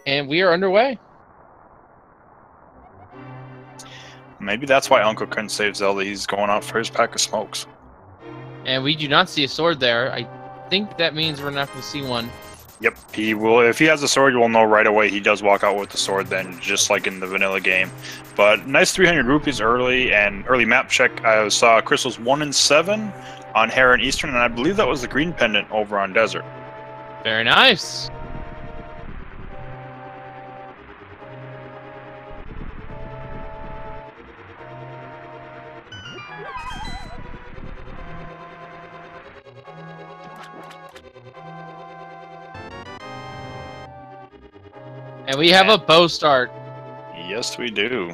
And we are underway. Maybe that's why Uncle couldn't save Zelda. He's going out for his pack of smokes. And we do not see a sword there. I think that means we're not going to see one. Yep, he will. If he has a sword, we'll know right away he does walk out with the sword then, just like in the vanilla game. But nice 300 rupees early, and early map check, I saw crystals 1 and 7 on Heron Eastern, and I believe that was the green pendant over on Desert. Very nice. And we have a bow start. Yes, we do.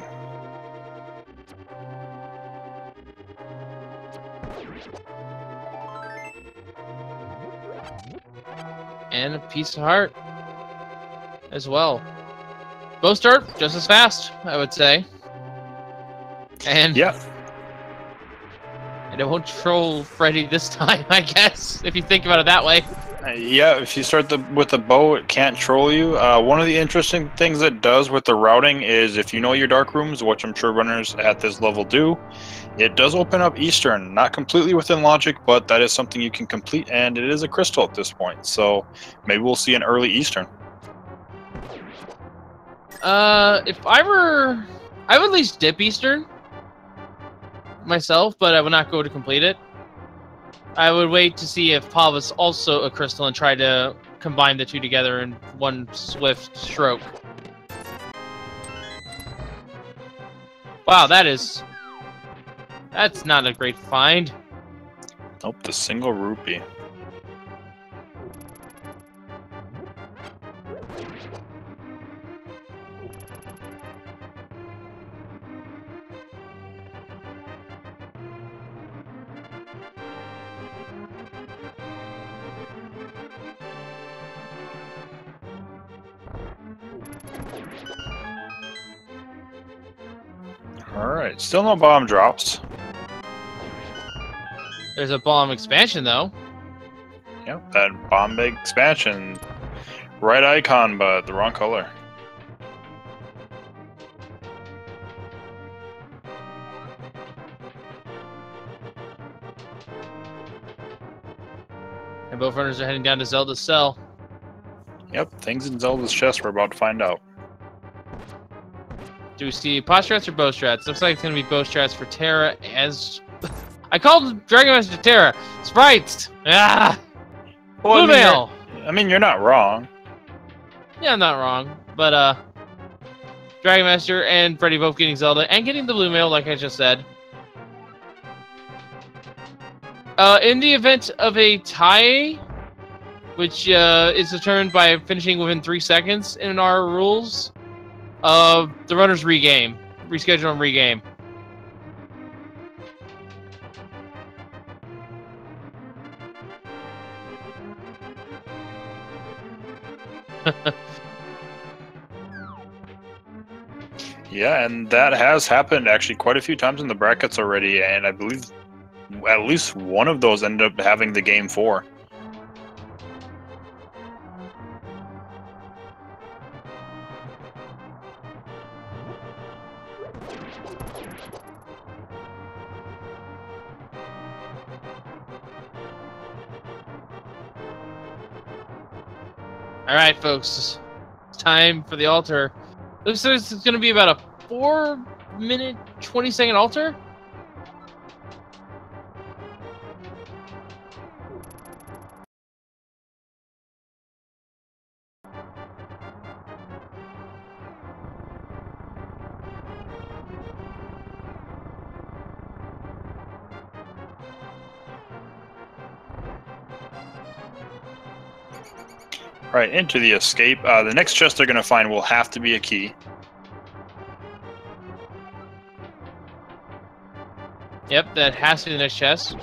And a piece of heart as well. Bow start just as fast, I would say. And yeah. And it won't troll Freddeh this time, I guess, if you think about it that way. Yeah, if you start with the bow, it can't troll you. One of the interesting things it does with the routing is if you know your dark rooms, which I'm sure runners at this level do, it does open up Eastern. Not completely within logic, but that is something you can complete, and it is a crystal at this point. So maybe we'll see an early Eastern. If I were... I would at least dip Eastern myself, but I would not go to complete it. I would wait to see if Pa was also a crystal and try to combine the two together in one swift stroke. Wow, that's not a great find. Nope, the single rupee. Alright, still no bomb drops. There's a bomb expansion, though. Yep, that bomb big expansion. Right icon, but the wrong color. And both runners are heading down to Zelda's cell. Yep, things in Zelda's chest we're about to find out. Do we see pot strats or bow strats? Looks like it's going to be bow strats for Terra as... I called Dragonmaster Terra. Sprites! Ah! Well, Blue mail! I mean, you're not wrong. Yeah, I'm not wrong. But, Dragonmaster and Freddeh both getting Zelda and getting the blue mail, like I just said. In the event of a tie, which is determined by finishing within 3 seconds in our rules, the runners reschedule and regame. Yeah, and that has happened actually quite a few times in the brackets already, and I believe at least one of those ended up having the game 4. Alright, folks. It's time for the altar. Looks like it's going to be about a 4-minute, 20-second altar. Right, into the escape. The next chest they're going to find will have to be a key. Yep, that has to be the next chest.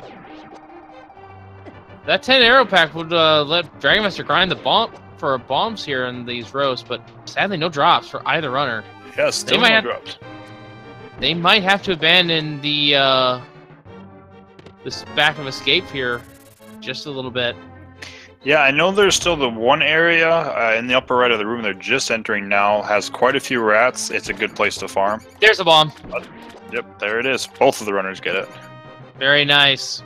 That 10 arrow pack would let Dragonmaster grind the bomb for bombs here in these rows, but sadly no drops for either runner. Yes, still no drops. They might have to abandon the this back of escape here just a little bit. Yeah, I know there's still the one area in the upper right of the room they're just entering now. Has quite a few rats. It's a good place to farm. There's a bomb. Yep, there it is. Both of the runners get it. Very nice.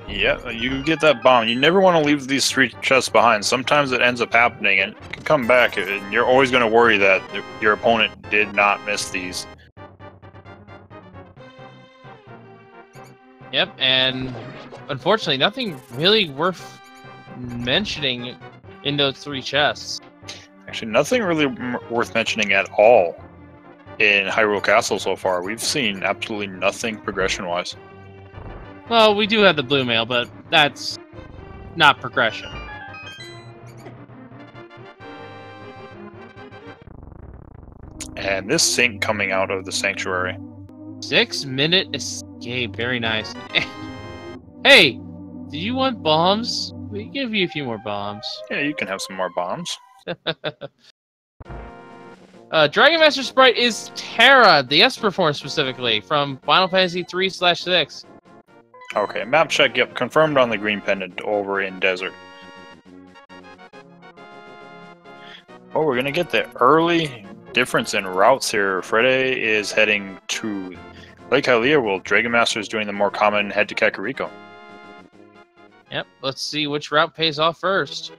Yeah, you get that bomb. You never want to leave these 3 chests behind. Sometimes it ends up happening and it can come back, and you're always going to worry that your opponent did not miss these. Yep, and unfortunately, nothing really worth mentioning in those 3 chests. Actually, nothing really worth mentioning at all in Hyrule Castle so far. We've seen absolutely nothing progression-wise. Well, we do have the blue mail, but that's not progression. And this sink coming out of the sanctuary. 6-minute escape. Very nice. Hey, did you want bombs? We can give you a few more bombs. Yeah, you can have some more bombs. Dragonmaster sprite is Terra, the Esper form specifically, from Final Fantasy 3/6. Okay, map check, yep, confirmed on the green pendant over in Desert. Oh, we're gonna get the early difference in routes here. Freddeh is heading to Lake Hylia, while Dragonmaster is doing the more common head to Kakariko. Yep, let's see which route pays off first.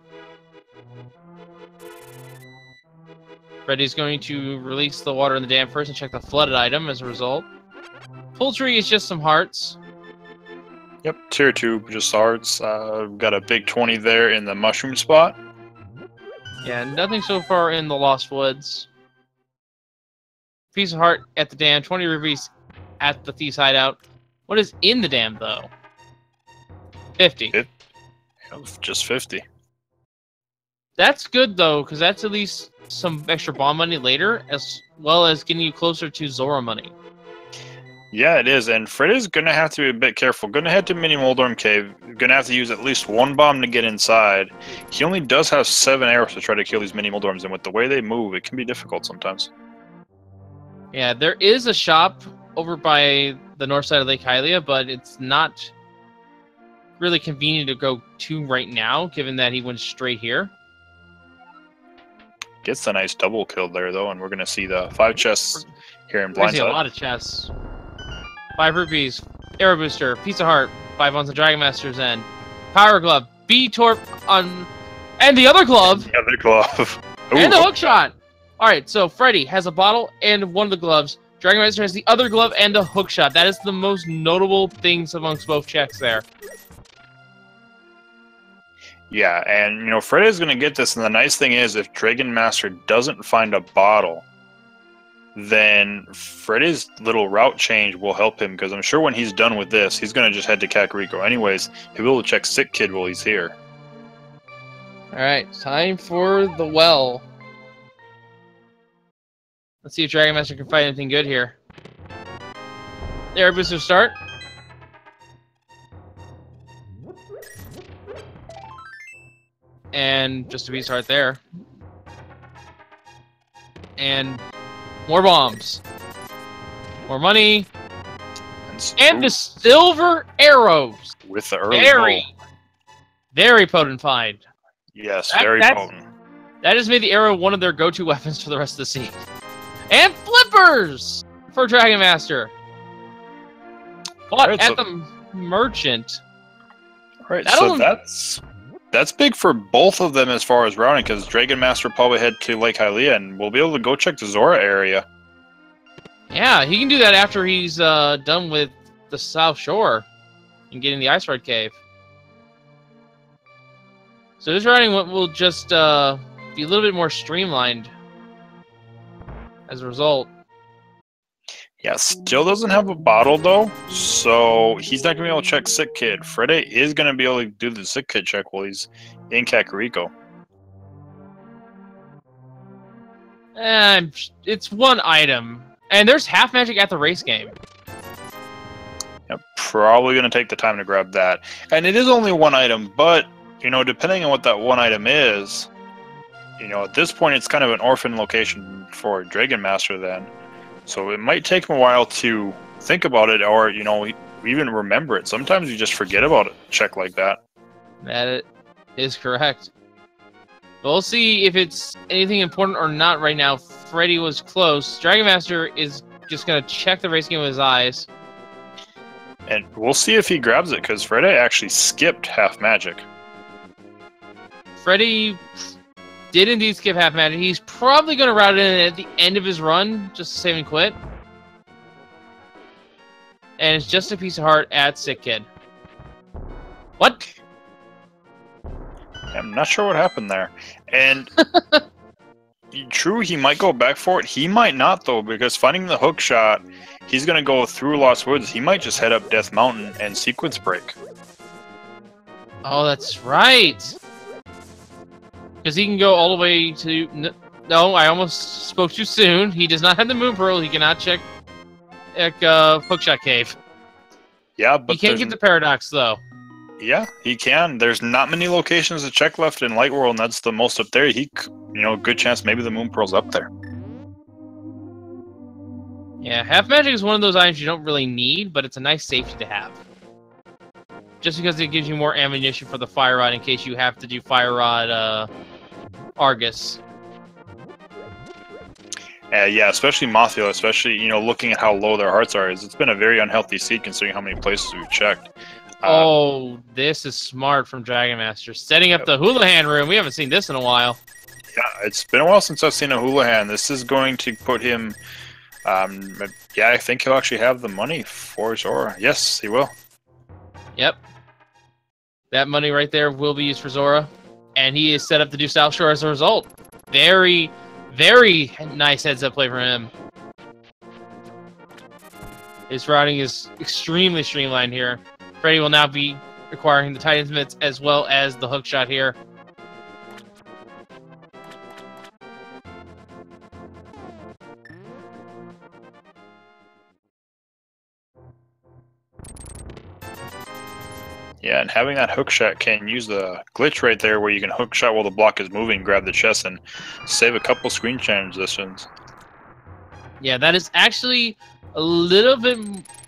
Freddie's going to release the water in the dam first and check the flooded item as a result. Poultry is just some hearts. Yep, tier 2, just hearts. Got a big 20 there in the mushroom spot. Yeah, nothing so far in the Lost Woods. Piece of heart at the dam, 20 rupees at the Thief's Hideout. What is in the dam, though? 50. Just 50. That's good, though, because that's at least some extra bomb money later, as well as getting you closer to Zora money. Yeah, it is, and Freddeh's gonna have to be a bit careful. Gonna head to Mini Moldorm Cave. Gonna have to use at least 1 bomb to get inside. He only does have 7 arrows to try to kill these Mini Moldorms, and with the way they move, it can be difficult sometimes. Yeah, there is a shop over by the north side of Lake Hylia, but it's not really convenient to go to right now, given that he went straight here. Gets a nice double kill there, though, and we're gonna see the 5 chests here in We're gonna see Blindside. a lot of chests. 5 rupees, Arrow Booster, Piece of Heart, 5 on the Dragonmaster's end, Power Glove, B-Torp on, and the other glove, The other glove. and the Ooh, hook shot. All right, so Freddie has a bottle and one of the gloves. Dragonmaster has the other glove and a hook shot. That is the most notable things amongst both checks there. Yeah, and you know, Freddeh's gonna get this, and the nice thing is, if Dragonmaster doesn't find a bottle, then Freddie's little route change will help him, because I'm sure when he's done with this, he's gonna just head to Kakariko anyways. He'll be able to check Sick Kid while he's here. All right, time for the well. Let's see if Dragonmaster can find anything good here. There, booster start. And just a piece right there. And more bombs. More money. And the silver arrows. With the early bow. Very potent find. Yes, very potent. That has made the arrow one of their go-to weapons for the rest of the scene. And flippers for Dragonmaster. But Right, at the merchant. Right, so that's big for both of them as far as routing, because Dragonmaster probably head to Lake Hylia, and we'll be able to go check the Zora area. Yeah, he can do that after he's done with the South Shore and getting the Ice Ride Cave. So this routing will just be a little bit more streamlined as a result. Yeah, still doesn't have a bottle, though, so he's not going to be able to check Sick Kid. Freddeh is going to be able to do the Sick Kid check while he's in Kakariko. And it's one item. And there's half magic at the race game. probably going to take the time to grab that. And it is only one item, but, you know, depending on what that one item is, you know, at this point it's kind of an orphan location for Dragonmaster then. So it might take him a while to think about it or, you know, even remember it. Sometimes you just forget about a check like that. That is correct. We'll see if it's anything important or not right now. Freddie was close. Dragonmaster is just going to check the race game with his eyes. And we'll see if he grabs it, because Freddeh actually skipped half magic. Freddie did indeed skip half magic. He's probably going to route it in at the end of his run, just to save and quit. And it's just a piece of heart at Sick Kid. What? I'm not sure what happened there. And true, he might go back for it. He might not, though, because finding the hook shot, he's going to go through Lost Woods. He might just head up Death Mountain and sequence break. Oh, that's right. Because he can go all the way to... No, I almost spoke too soon. He does not have the Moon Pearl. He cannot check Hookshot Cave. Yeah, but he can't get the Paradox, though. Yeah, he can. There's not many locations to check left in Light World, and that's the most up there. He, you know, good chance maybe the Moon Pearl's up there. Yeah, half magic is one of those items you don't really need, but it's a nice safety to have. Just because it gives you more ammunition for the Fire Rod in case you have to do Fire Rod Argus. Yeah, especially Mothfield, especially, you know, looking at how low their hearts are. It's been a very unhealthy seed considering how many places we've checked. Oh, this is smart from Dragonmaster. Setting up the Houlihan room. We haven't seen this in a while. Yeah, it's been a while since I've seen a Houlihan. This is going to put him... yeah, I think he'll actually have the money for Zora. Yes, he will. Yep. That money right there will be used for Zora. And he is set up to do South Shore as a result. Very, very nice heads-up play for him. His routing is extremely streamlined here. Freddie will now be acquiring the Titan's Mitts as well as the hook shot here. Yeah, and having that hook shot can use the glitch right there where you can hook shot while the block is moving, grab the chest, and save a couple screen transitions. Yeah, that is actually a little bit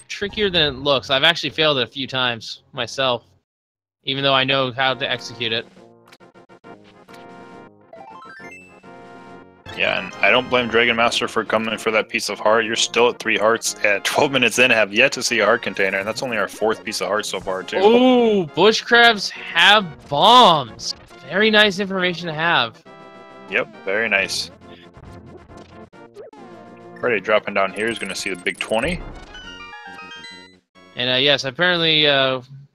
trickier than it looks. I've actually failed it a few times myself, even though I know how to execute it. Yeah, and I don't blame Dragonmaster for coming for that piece of heart. You're still at 3 hearts at 12 minutes in, have yet to see a heart container, and that's only our 4th piece of heart so far, too. Ooh, bush crabs have bombs. Very nice information to have. Yep, very nice. Freddeh dropping down here is going to see the big 20. And yes, apparently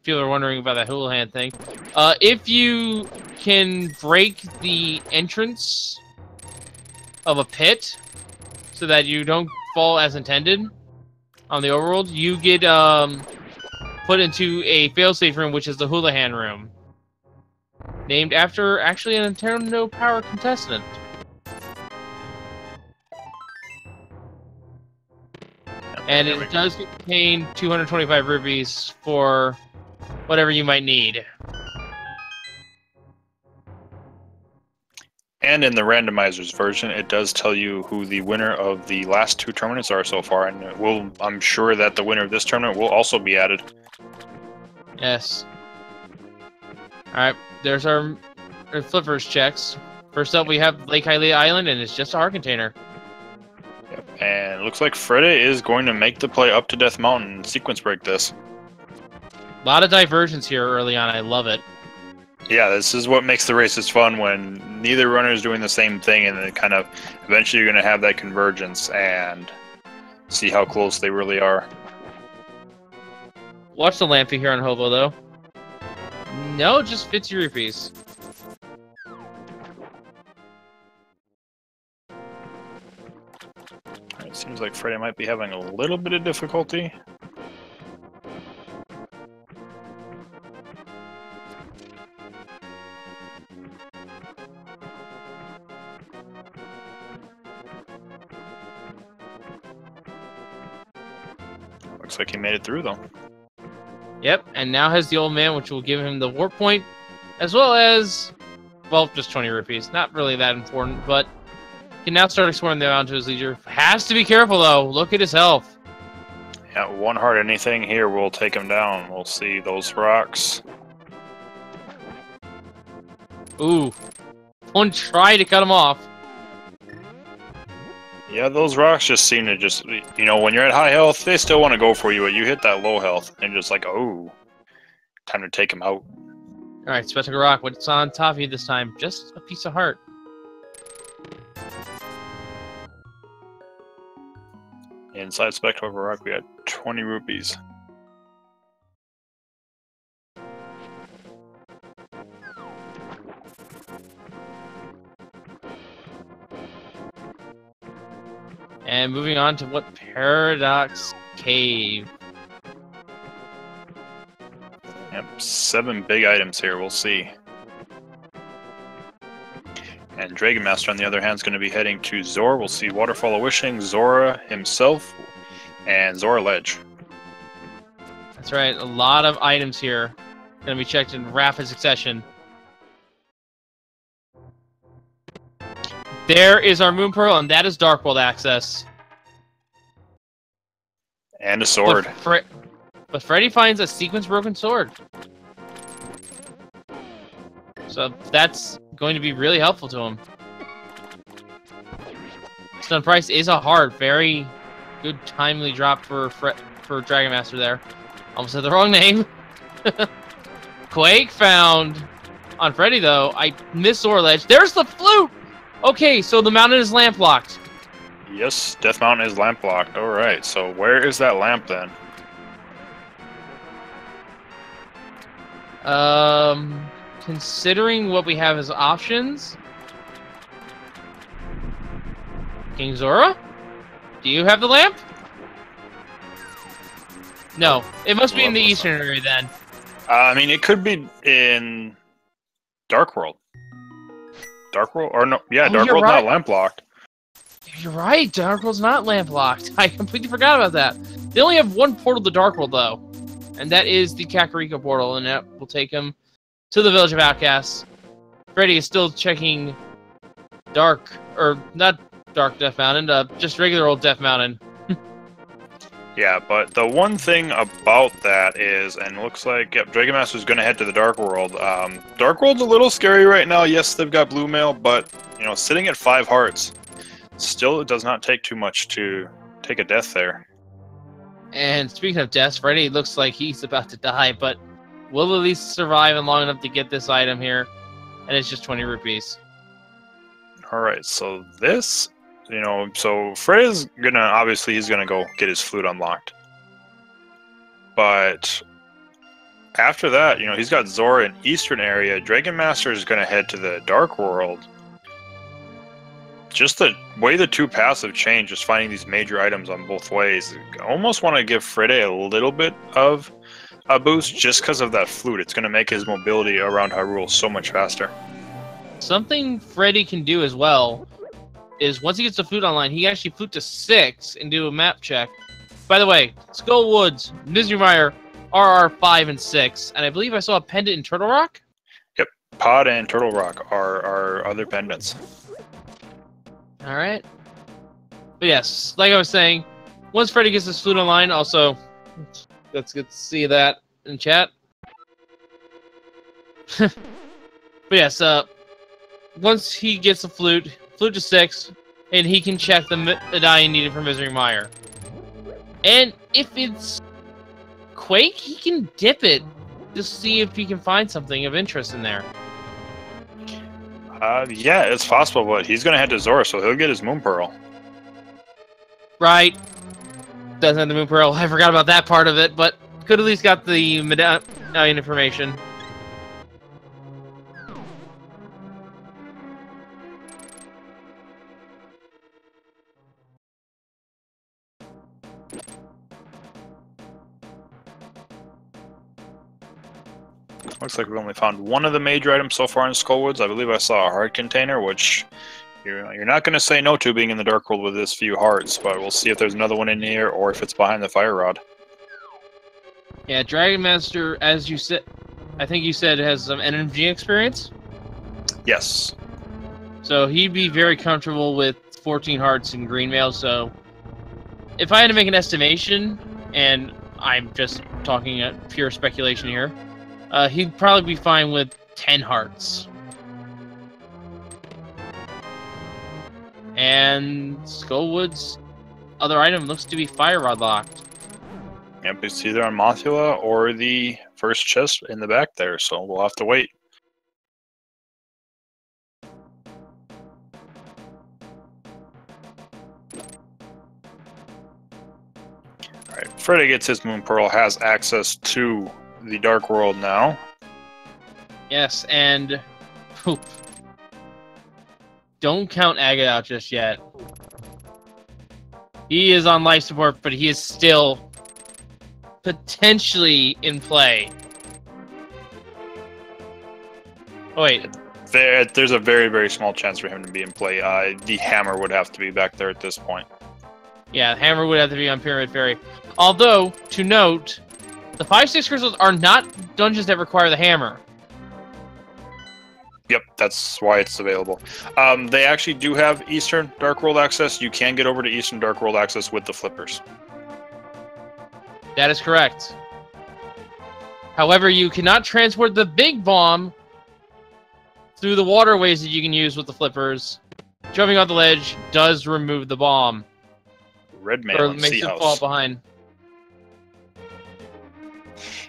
people are wondering about that Houlihan thing. If you can break the entrance of a pit so that you don't fall as intended on the overworld, you get put into a failsafe room, which is the Houlihan room. Named after, actually, an Nintendo Power contestant. And it does contain 225 rupees for whatever you might need. And in the Randomizer's version, it does tell you who the winner of the last 2 tournaments are so far, and I'm sure that the winner of this tournament will also be added. Yes. Alright, there's our Flippers checks. First up, we have Lake Hylia Island, and it's just a heart container. Yep. And it looks like Freddeh is going to make the play up to Death Mountain and sequence break this. A lot of diversions here early on. I love it. Yeah, this is what makes the races fun, when neither runner is doing the same thing, and then kind of eventually you're going to have that convergence and see how close they really are. Watch the Lampy here on Hobo, though. No, just 50 rupees. It seems like Freddeh might be having a little bit of difficulty. Looks like he made it through, though. Yep, and now has the old man, which will give him the warp point, as well as, well, just 20 rupees. Not really that important, but can now start exploring the mountain to his leisure. Has to be careful, though. Look at his health. Yeah, one heart anything here will take him down. We'll see those rocks. Ooh. Don't try to cut him off. Yeah, those rocks just seem to just, you know, when you're at high health, they still want to go for you, but you hit that low health, and just like, oh, time to take him out. Alright, Spectacle Rock, what's on top of you this time? Just a piece of heart. Inside Spectacle Rock, we got 20 rupees. And moving on to what Paradox Cave. Yep, 7 big items here, we'll see. And Dragonmaster, on the other hand, is going to be heading to Zor. We'll see Waterfall of Wishing, Zora himself, and Zora Ledge. That's right, a lot of items here. Going to be checked in rapid succession. There is our Moon Pearl, and that is Dark World access. And a sword. But Freddeh finds a sequence-broken sword. So that's going to be really helpful to him. Stun Price is a hard, very good timely drop for Dragonmaster there. Almost said the wrong name. Quake found on Freddeh, though. I missed Zora Ledge. There's the flute! Okay, so the mountain is lamp locked. Yes, Death Mountain is lamp locked. Alright, so where is that lamp then? Considering what we have as options... King Zora? Do you have the lamp? No, it must be in the eastern area then. I mean, it could be in Dark World. Dark World? Or no, yeah, Dark World's not lamp locked. You're right, Dark World's not lamp locked. I completely forgot about that. They only have one portal to Dark World, though. And that is the Kakariko portal, and that will take him to the Village of Outcasts. Freddeh is still checking Dark, or not Dark Death Mountain, just regular old Death Mountain. Yeah, but the one thing about that is, and it looks like, yep, Dragonmaster's going to head to the Dark World. Dark World's a little scary right now. Yes, they've got Blue Mail, but, you know, sitting at 5 hearts, still it does not take too much to take a death there. And speaking of deaths, Freddeh looks like he's about to die, but will at least survive long enough to get this item here. And it's just 20 rupees. Alright, so this... You know, so Freddeh's gonna, obviously he's gonna go get his flute unlocked. But after that, you know, he's got Zora in Eastern area. Dragonmaster is gonna head to the Dark World. Just the way the two paths have changed, just finding these major items on both ways. I almost want to give Freddeh a little bit of a boost just because of that flute. It's gonna make his mobility around Hyrule so much faster. Something Freddeh can do as well is once he gets the flute online, he can actually flute to 6 and do a map check. By the way, Skull Woods, Misery Mire, RR 5 and 6, and I believe I saw a pendant in Turtle Rock? Yep, Pod and Turtle Rock are our other pendants. Alright. But yes, like I was saying, once Freddeh gets his flute online, also, let's get to see that in chat. But yes, once he gets the flute to 6, and he can check the medallion needed for Misery Mire. And if it's Quake, he can dip it to see if he can find something of interest in there. Yeah, it's possible, but he's gonna head to Zora, so he'll get his Moon Pearl. Right. Doesn't have the Moon Pearl. I forgot about that part of it, but could at least got the medallion information. Looks like we've only found one of the major items so far in Skullwoods. I believe I saw a heart container, which you're not going to say no to being in the Dark World with this few hearts, but we'll see if there's another one in here or if it's behind the fire rod. Yeah, Dragonmaster, as you said, I think you said has some NMG experience. Yes. So he'd be very comfortable with 14 hearts and green mail. So if I had to make an estimation, and I'm just talking pure speculation here, he'd probably be fine with 10 hearts. And Skullwood's other item looks to be fire rod locked. Yep, it's either on Mothula or the first chest in the back there, so we'll have to wait. Alright, Freddeh gets his Moon Pearl, has access to the Dark World now. Yes, and don't count Agate out just yet. He is on life support, but he is still potentially in play. Oh, wait. There's a very, very small chance for him to be in play. The hammer would have to be back there at this point. Yeah, hammer would have to be on Pyramid Fairy. Although, to note, the 5-6 crystals are not dungeons that require the hammer. Yep, that's why it's available. They actually do have Eastern Dark World access. You can get over to Eastern Dark World access with the flippers. That is correct. However, you cannot transport the big bomb through the waterways that you can use with the flippers. Jumping off the ledge does remove the bomb. Red mail Or and makes Sea it House. fall behind.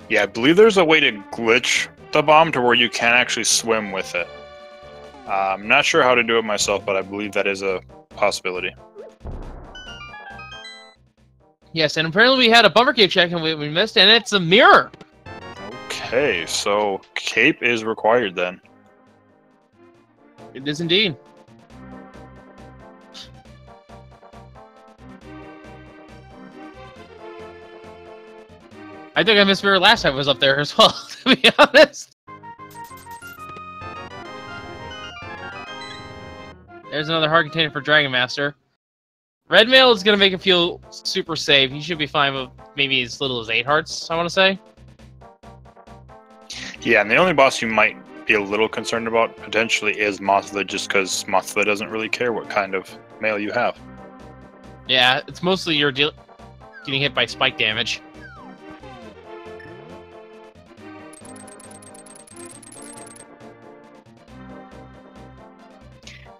Yeah, I believe there's a way to glitch the bomb to where you can actually swim with it. I'm not sure how to do it myself, but I believe that is a possibility. Yes, and apparently we had a bumper cape check and we missed, and it's a mirror. Okay, so cape is required then. It is indeed. I think I missed mirror last time I was up there as well, to be honest. There's another hard container for Dragonmaster. Red mail is going to make him feel super safe. He should be fine with maybe as little as 8 hearts, I want to say. Yeah, and the only boss you might be a little concerned about potentially is Mothula, just because Mothula doesn't really care what kind of mail you have. Yeah, it's mostly you're getting hit by spike damage.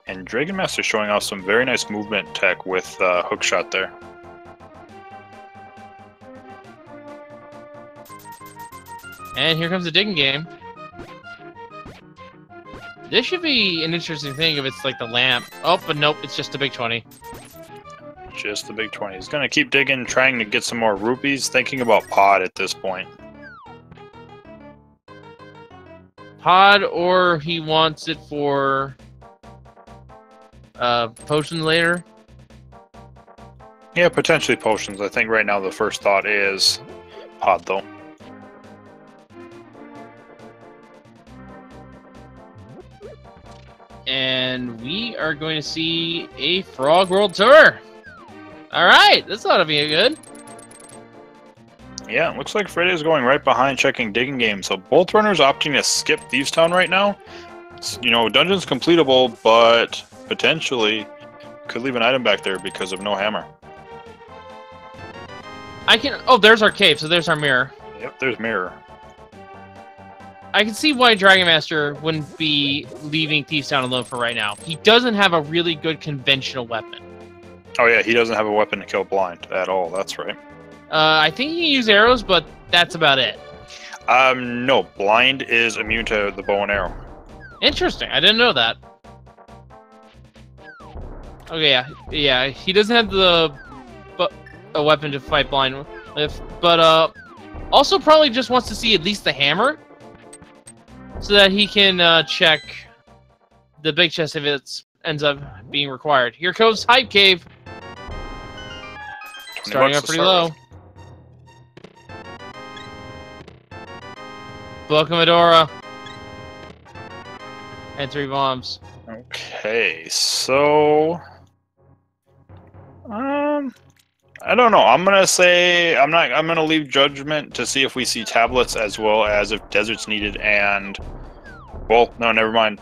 And Dragonmaster showing off some very nice movement tech with hookshot there. And here comes the digging game. This should be an interesting thing if it's like the lamp. Oh, but nope, it's just a big 20. Just the big 20. He's going to keep digging, trying to get some more rupees, thinking about pod at this point. Pod, or he wants it for potions later. Yeah, potentially potions. I think right now the first thought is pod, though. And we are going to see a Frog World Tour. Alright, this ought to be good. Yeah, it looks like Freddeh is going right behind checking digging game. So both runners opting to skip Thieves Town right now. It's, you know, dungeon's completable, but potentially could leave an item back there because of no hammer. Oh, there's our cave, so there's our mirror. Yep, there's mirror. I can see why Dragonmaster wouldn't be leaving Thieves Town alone for right now. He doesn't have a really good conventional weapon. Oh yeah, he doesn't have a weapon to kill blind at all, that's right. I think he can use arrows, but that's about it. No, blind is immune to the bow and arrow. Interesting, I didn't know that. Okay, yeah, he doesn't have a weapon to fight blind with, but also probably just wants to see at least the hammer, so that he can check the big chest if it ends up being required. Here comes Hype Cave. Starting up pretty low. Book of Medora. And 3 bombs. Okay, so I don't know. I'm gonna say I'm not. I'm gonna leave judgment to see if we see tablets as well as if desert's needed. And well, no, never mind.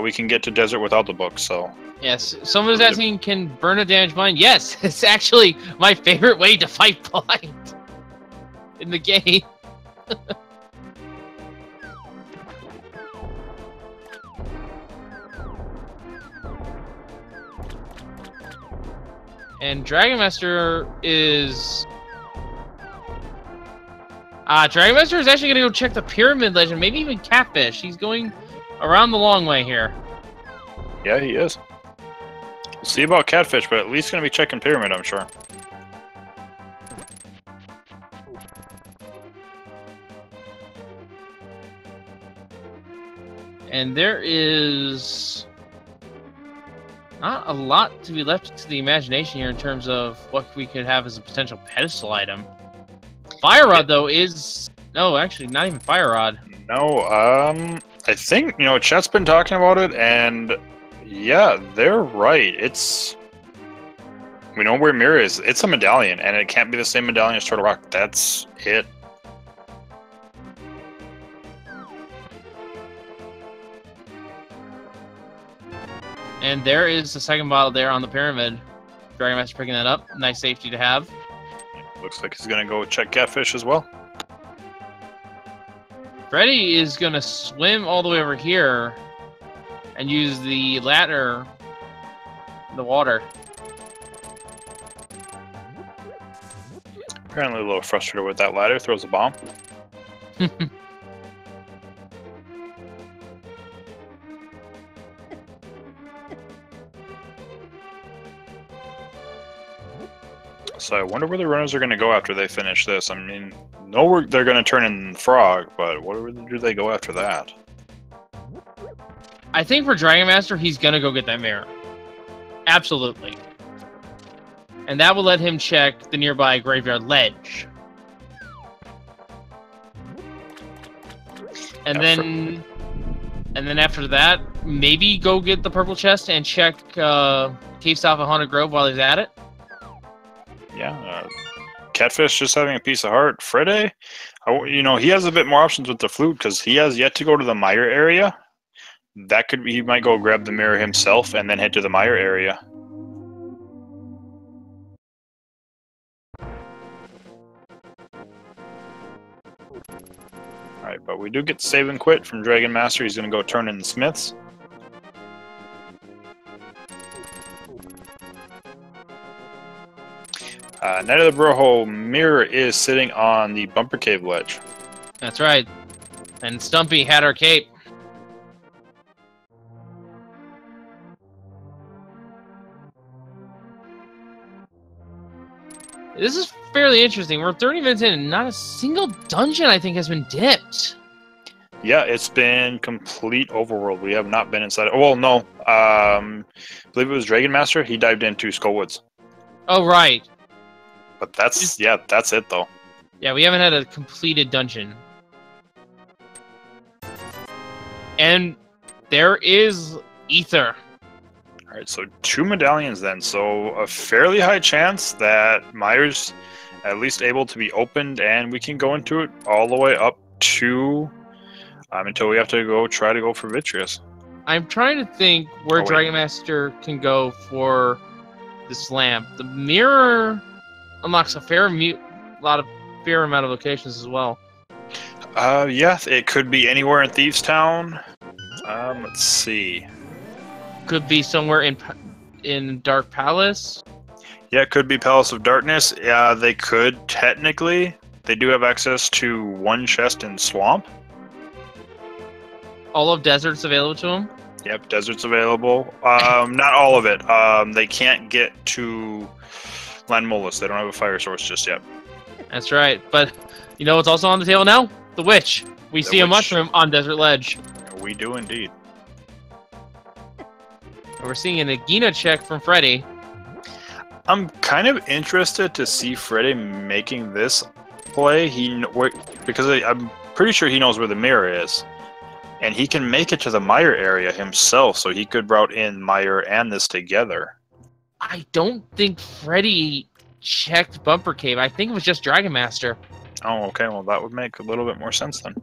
We can get to desert without the book. So Yes, someone is asking, can burn a damaged blind? Yes, it's actually my favorite way to fight blind in the game. And Dragonmaster is... Dragonmaster is actually going to go check the Pyramid Legend, maybe even Catfish. He's going around the long way here. yeah, he is. We'll see about Catfish, but at least gonna be checking Pyramid, I'm sure. And there is not a lot to be left to the imagination here in terms of what we could have as a potential pedestal item. Fire Rod, though, is... No, actually, not even Fire Rod. No, I think, you know, chat's been talking about it, and yeah, they're right. It's... We know where Mirror is. It's a medallion, and it can't be the same medallion as Turtle Rock. That's it. And there is the second bottle there on the Pyramid. Dragonmaster picking that up. Nice safety to have. Looks like he's gonna go check Catfish as well. Freddeh is going to swim all the way over here and use the ladder in the water. Apparently a little frustrated with that ladder. Throws a bomb. So I wonder where the runners are going to go after they finish this. I mean, no, they're going to turn in Frog, but where do they go after that? I think for Dragonmaster, he's going to go get that mirror. Absolutely. And that will let him check the nearby graveyard ledge. And then after that, maybe go get the purple chest and check Cave South of Haunted Grove while he's at it. Yeah, Catfish just having a piece of heart. Freddeh, you know, he has a bit more options with the flute because he has yet to go to the mire area. That could be, he might go grab the mirror himself and then head to the mire area. Alright, but we do get save and quit from Dragonmaster. He's going to go turn in the Smiths. Night of the Broho mirror is sitting on the Bumper Cave ledge. That's right. And Stumpy had our cape. This is fairly interesting. We're 30 minutes in and not a single dungeon, I think, has been dipped. Yeah, it's been complete overworld. We have not been inside. Well, no. I believe it was Dragonmaster. He dived into Skullwoods. Oh, right. But that's, yeah, that's it, though. Yeah, we haven't had a completed dungeon. And there is Ether. Alright, so 2 medallions then. So a fairly high chance that Mire's at least able to be opened, and we can go into it all the way up to... until we have to try to go for Vitreous. I'm trying to think where Dragonmaster can go for this lamp. The mirror unlocks a fair amount of locations as well. Yeah, it could be anywhere in Thieves Town. Let's see. Could be somewhere in Dark Palace. Yeah, it could be Palace of Darkness. Yeah, they could technically. They do have access to 1 chest in Swamp. All of Desert's available to them? Yep, Desert's available. Not all of it. They can't get to Landmolus. They don't have a fire source just yet. That's right. But you know what's also on the table now? The Witch. We see a mushroom on Desert Ledge. We do indeed. We're seeing an Agina check from Freddeh. I'm kind of interested to see Freddeh making this play. Because I'm pretty sure he knows where the mirror is. And he can make it to the mire area himself, so he could route in mire and this together. I don't think Freddeh checked Bumper Cave. I think it was just Dragonmaster. Oh, okay. Well, that would make a little bit more sense then.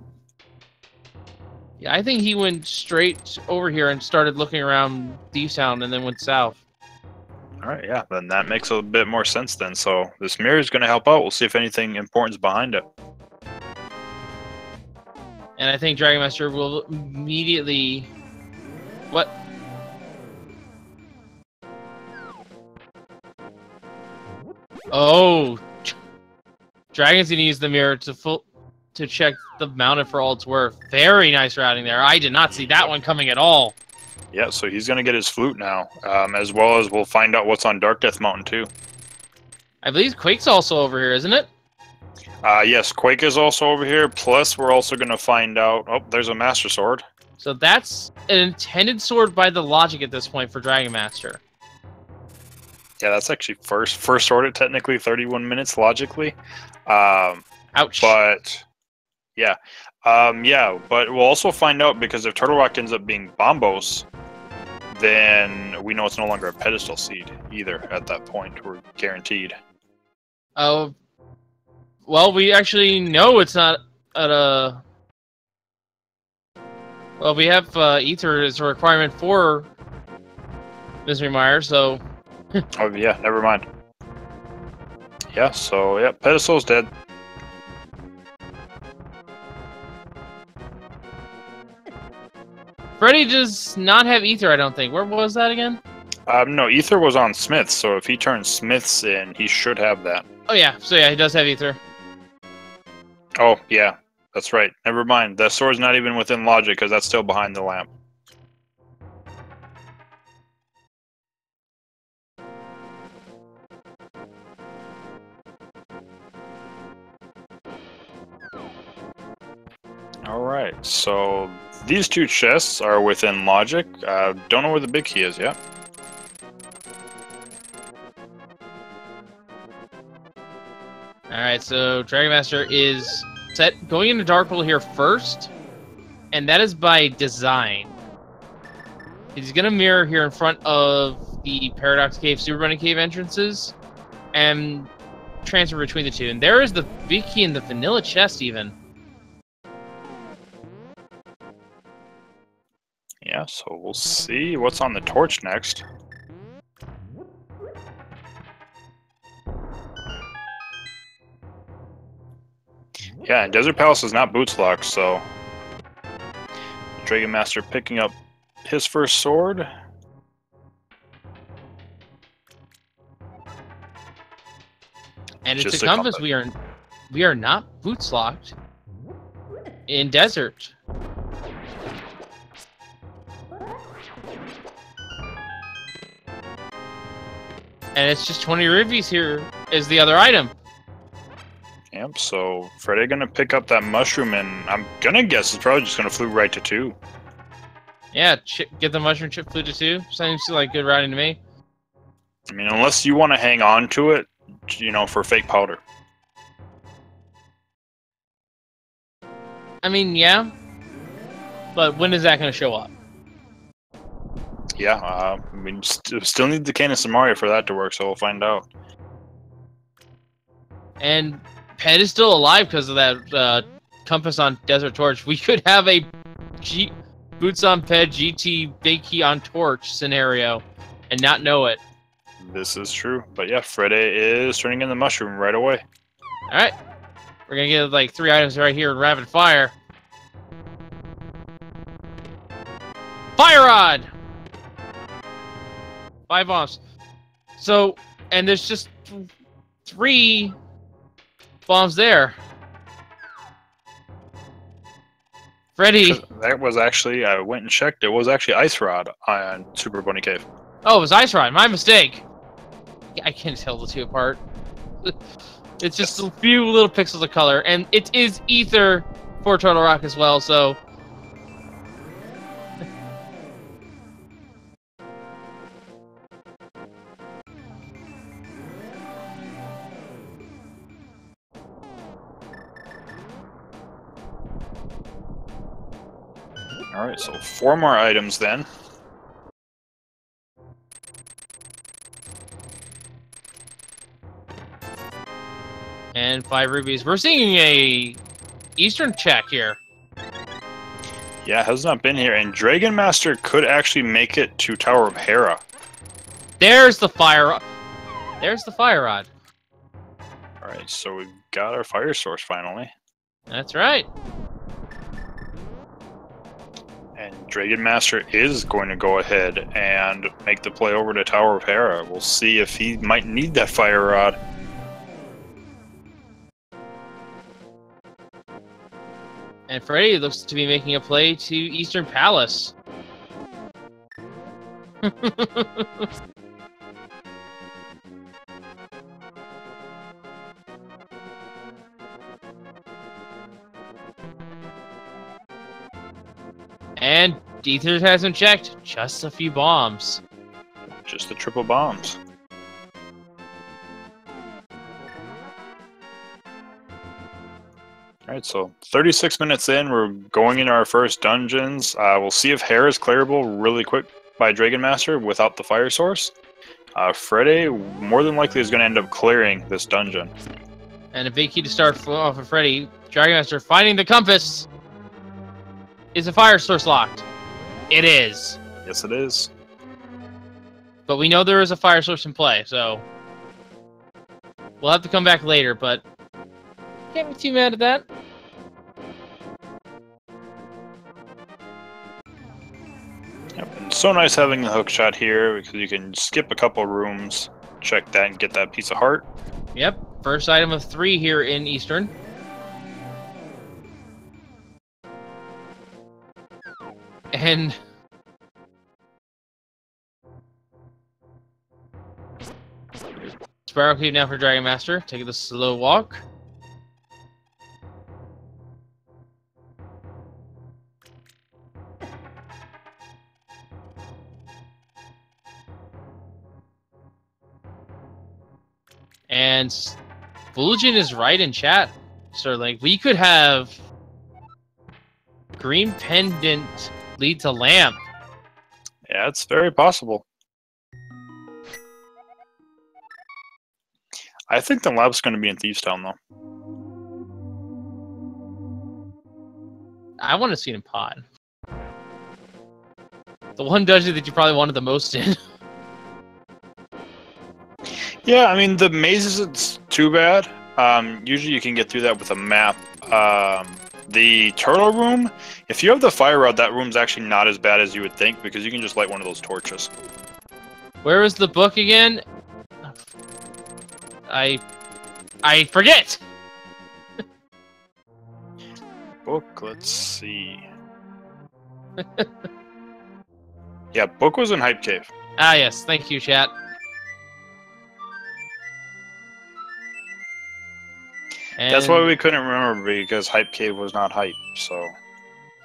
Yeah, I think he went straight over here and started looking around Thieves Town and then went south. All right, yeah, then that makes a bit more sense then. So this mirror is going to help out. We'll see if anything important is behind it. And I think Dragonmaster will immediately... What? Oh! Dragon's gonna use the mirror to check the mountain for all it's worth. Very nice routing there. I did not see that one coming at all. Yeah, so he's going to get his flute now, as well as we'll find out what's on Dark Death Mountain too. I believe Quake's also over here, isn't it? Yes, Quake is also over here, plus we're also going to find out... Oh, there's a Master Sword. So that's an intended sword by the logic at this point for Dragonmaster. Yeah, that's actually first sword at technically 31 minutes, logically. Ouch. But, yeah. Yeah, but we'll also find out, because if Turtle Rock ends up being Bombos, then we know it's no longer a pedestal seed either at that point. We're guaranteed. Oh, well, we actually know it's not at a... Well, we have Ether as a requirement for Misery Mire, so... Oh, yeah, never mind. Yeah, so, yeah, pedestal's dead. Freddeh does not have Ether, I don't think. Where was that again? No, Ether was on Smiths, so if he turns Smiths in, he should have that. Oh, yeah. So, yeah, he does have Ether. Oh, yeah, that's right. Never mind. The sword's not even within logic, because that's still behind the lamp. Alright, so these two chests are within logic. Don't know where the big key is yet. Alright, so Dragonmaster is going into Dark Hole here first, and that is by design. He's going to mirror here in front of the Paradox Cave, Super Bunny Cave entrances, and transfer between the two. And there is the big key in the vanilla chest, even. Yeah, so we'll see what's on the torch next. Yeah, and Desert Palace is not boots locked, so Dragonmaster picking up his first sword. And it's a compass. We are not boots locked in desert. And it's just 20 rubies here is the other item. Yep, so Freddeh gonna pick up that mushroom, and I'm gonna guess it's probably just gonna flute right to 2. Yeah, get the mushroom chip flute to 2. Seems like good routing to me. I mean, unless you want to hang on to it, you know, for fake powder. I mean, yeah. But when is that gonna show up? Yeah, I mean, still need the Cane of Samaria for that to work, so we'll find out. And Ped is still alive because of that compass on Desert Torch. We could have a Boots on Ped GT Big Key on Torch scenario and not know it. This is true. But yeah, Freddeh is turning in the mushroom right away. Alright. We're gonna get like 3 items right here in rapid fire. Fire Rod! 5 bombs. So, and there's just 3 bombs there. Freddeh. That was actually, I went and checked, it was actually Ice Rod on Super Bunny Cave. Oh, it was Ice Rod. My mistake. I can't tell the two apart. It's just a few little pixels of color. And it is Ether for Turtle Rock as well, so... Alright, so 4 more items then. And 5 rubies. We're seeing a Eastern check here. Yeah, has not been here. And Dragonmaster could actually make it to Tower of Hera. There's the fire rod. There's the fire rod. Alright, so we've got our fire source finally. That's right. And Dragonmaster is going to go ahead and make the play over to Tower of Hera. We'll see if he might need that fire rod. And Freddeh looks to be making a play to Eastern Palace. And Ethers hasn't checked. Just a few bombs. Just the triple bombs. Alright, so 36 minutes in, we're going into our first dungeons. We'll see if Hera is clearable really quick by Dragonmaster without the fire source. Freddeh more than likely is going to end up clearing this dungeon. And a big key to start off of Freddeh. Dragonmaster finding the compass. Is the fire source locked? It is. Yes, it is. But we know there is a fire source in play, so we'll have to come back later, but can't be too mad at that. Yep, and so nice having the hook shot here because you can skip a couple rooms, check that, and get that piece of heart. Yep, first item of 3 here in Eastern. And Spiral Cave now for Dragonmaster. Taking the slow walk. And Fulgen is right in chat. So, like, we could have Green Pendant lead to Lamp. Yeah, it's very possible. I think the lab's going to be in Thieves Town, though. I want to see it in Pod. The one dungeon that you probably wanted the most in. Yeah, I mean, the maze isn't too bad. Usually you can get through that with a map. The turtle room, if you have the fire rod, that room's actually not as bad as you would think because you can just light one of those torches. Where is the book again? I forget! Book, let's see. Yeah, book was in Hype Cave. Ah, yes. Thank you, chat. And that's why we couldn't remember because Hype Cave was not hype, so...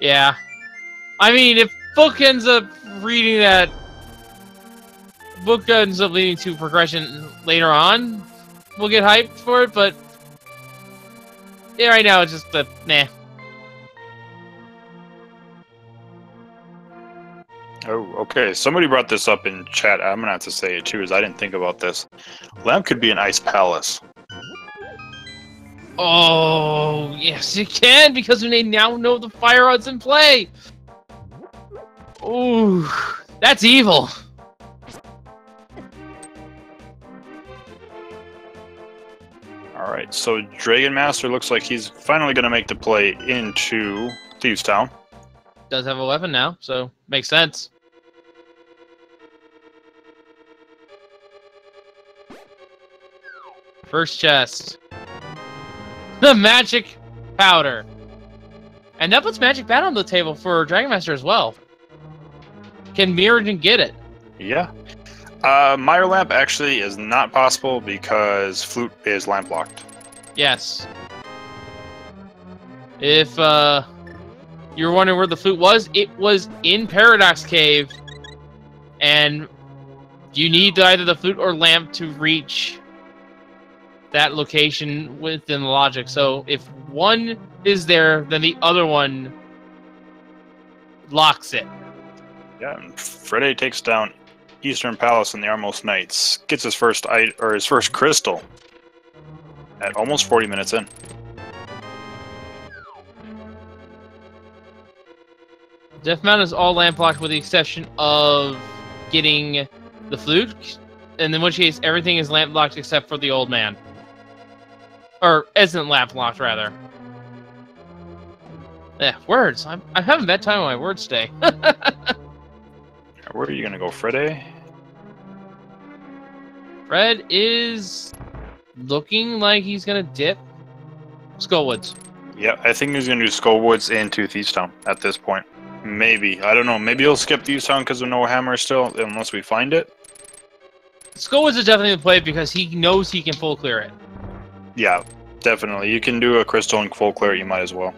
Yeah. I mean, if book ends up reading that... book ends up leading to progression later on, we'll get hyped for it, but... yeah, right now it's just the... meh. Oh, okay. Somebody brought this up in chat. I'm gonna have to say it too, as I didn't think about this. Lamp could be an ice palace. Oh, yes it can, because they now know the fire rod's in play! Ooh, that's evil! Alright, so Dragonmaster looks like he's finally gonna make the play into Thieves Town. Does have a weapon now, so makes sense. First chest. The magic powder. And that puts magic bat on the table for Dragonmaster as well. Can Mirrodin get it? Yeah. Meyer Lamp actually is not possible because Flute is lamp locked. Yes. If you were wondering where the flute was, it was in Paradox Cave. And you need either the flute or lamp to reach that location within the logic. So if one is there, then the other one locks it. Yeah, and Freddeh takes down Eastern Palace and the Armos Knights. Gets his first crystal. At almost 40 minutes in. Death Mountain is all lamp locked with the exception of getting the flute, and in which case everything is lamp locked except for the old man. Or isn't lamp locked, rather. Yeah, words. I'm having a bad time on my words today. Where are you gonna go, Freddeh? Fred is looking like he's gonna dip Skullwoods. Yeah, I think he's gonna do Skullwoods into Thiefstown at this point. Maybe. I don't know. Maybe he'll skip Thiefstown because of no hammer still, unless we find it. Skullwoods is definitely the play because he knows he can full clear it. Yeah, definitely. You can do a crystal and full clear it, you might as well.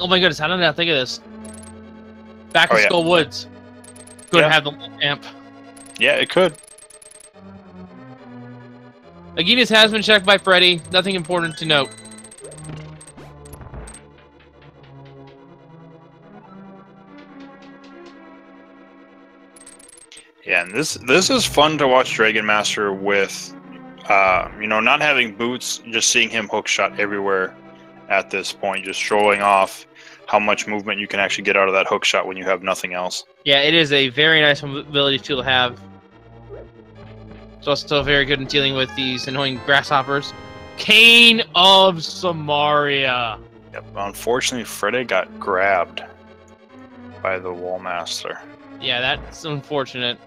Oh my goodness, how did I not think of this? Back to Skullwoods. Could have the lamp. Yeah, it could. Aegis has been checked by Freddeh. Nothing important to note. Yeah, and this is fun to watch Dragonmaster with, you know, not having boots, just seeing him hook shot everywhere at this point, just showing off how much movement you can actually get out of that hook shot when you have nothing else. Yeah, it is a very nice mobility tool to have. It's also very good in dealing with these annoying grasshoppers. Cane of Samaria. Yep, unfortunately, Freddeh got grabbed by the Wallmaster. Yeah, that's unfortunate.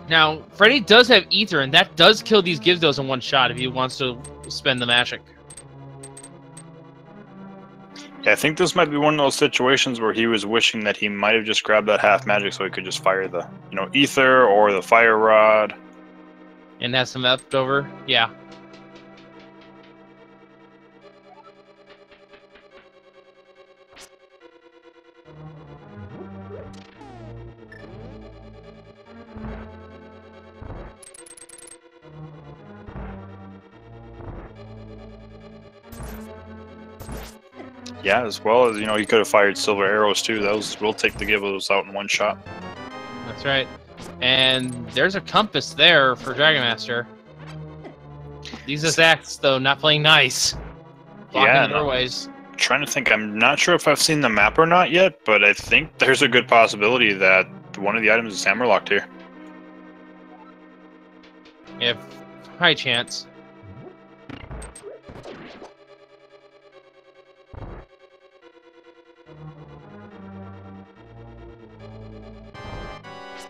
Now, Freddeh does have Ether, and that does kill these Gizdos in one shot if he wants to spend the magic. Yeah, I think this might be one of those situations where he was wishing that he might have just grabbed that half magic so he could just fire the, you know, Ether or the Fire Rod. And have some left over? Yeah. Yeah, as well as, you know, he could have fired silver arrows too. Those will take the Gizdos out in one shot. That's right. And there's a compass there for Dragonmaster. These attacks, though, not playing nice. Blocking doorways. Trying to think, I'm not sure if I've seen the map or not yet, but I think there's a good possibility that one of the items is hammerlocked here. Yeah, high chance.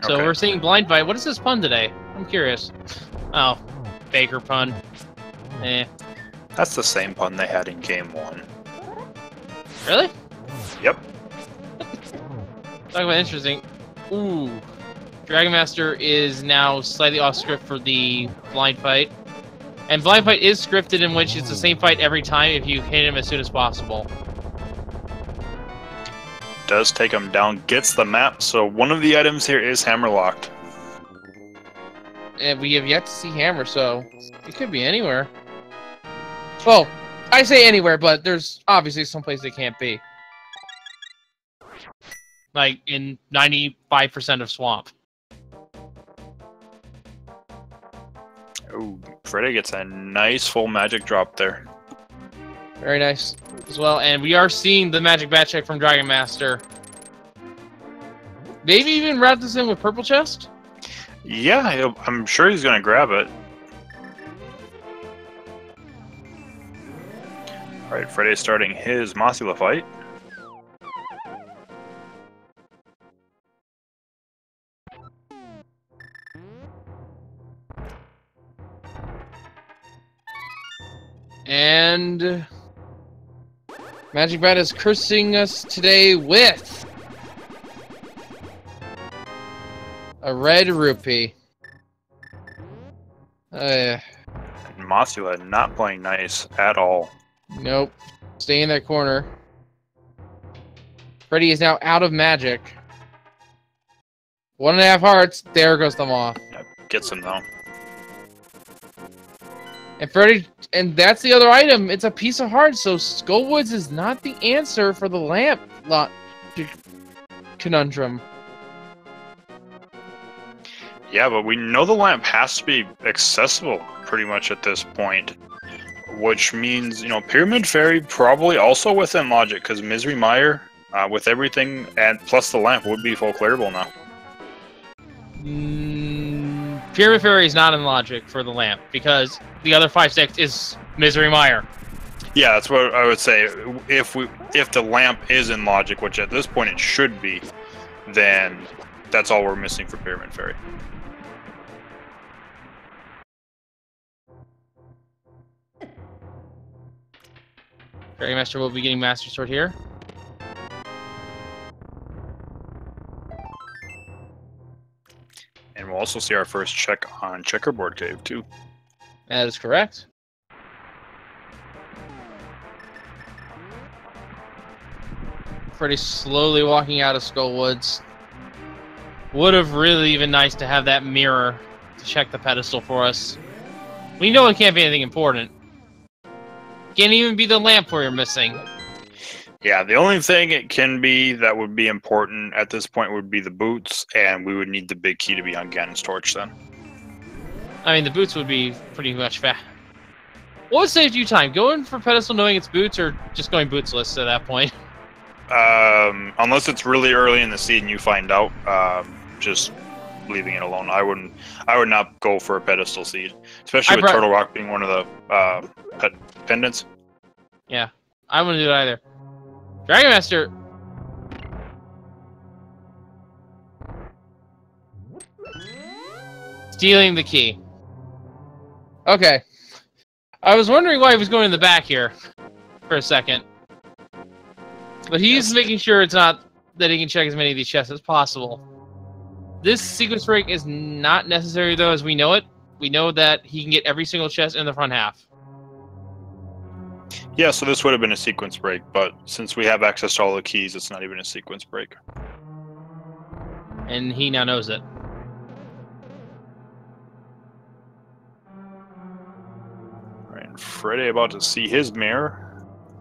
So we're seeing blind bite. What is this pun today? I'm curious. Oh, Baker pun. Eh. That's the same pun they had in game 1. Really? Yep. Talk about interesting. Ooh. Dragonmaster is now slightly off script for the blind fight. And blind fight is scripted in which it's the same fight every time if you hit him as soon as possible. Does take him down, gets the map, so one of the items here is hammerlocked. And we have yet to see hammer, so it could be anywhere. Well, I say anywhere, but there's obviously some place it can't be. Like in 95% of swamp. Oh, Freddeh gets a nice full magic drop there. Very nice as well, and we are seeing the magic bat check from Dragonmaster. Maybe even wrap this in with purple chest? Yeah, I'm sure he's going to grab it. Alright, Freddeh starting his Mossula fight. And Magic Bat is cursing us today with a red rupee. Mossula not playing nice at all. Nope. Stay in that corner. Freddeh is now out of magic. 1.5 hearts. There goes the moth. Yep, gets him though. And Freddeh, and that's the other item. It's a piece of heart, so Skullwoods is not the answer for the lamp lot conundrum. Yeah, but we know the lamp has to be accessible pretty much at this point. Which means, you know, Pyramid Fairy probably also within logic, because Misery Mire, with everything, and plus the lamp, would be full clearable now. Pyramid Fairy is not in logic for the lamp, because the other 5/6 is Misery Mire. Yeah, that's what I would say. If the lamp is in logic, which at this point it should be, then that's all we're missing for Pyramid Fairy. Dragonmaster will be getting Master Sword here. And we'll also see our first check on Checkerboard Cave, too. That is correct. Freddie slowly walking out of Skull Woods. Would have really been nice to have that mirror to check the pedestal for us. We know it can't be anything important. Can't even be the lamp we're missing. Yeah, the only thing it can be that would be important at this point would be the boots, and we would need the big key to be on Ganon's torch then. I mean, the boots would be pretty much fast. What would save you time? Going for pedestal knowing it's boots, or just going bootsless at that point? Unless it's really early in the season, you find out. Just leaving it alone. I would not go for a pedestal seed, especially with Turtle Rock being one of the pendants. Yeah, I wouldn't do it either. Dragonmaster. Stealing the key. Okay. I was wondering why he was going in the back here for a second. But he's making sure it's not that he can check as many of these chests as possible. This sequence break is not necessary, though, as we know it. We know that he can get every single chest in the front half. Yeah, so this would have been a sequence break, but since we have access to all the keys, it's not even a sequence break. And he now knows it. Right, and Freddeh about to see his mirror.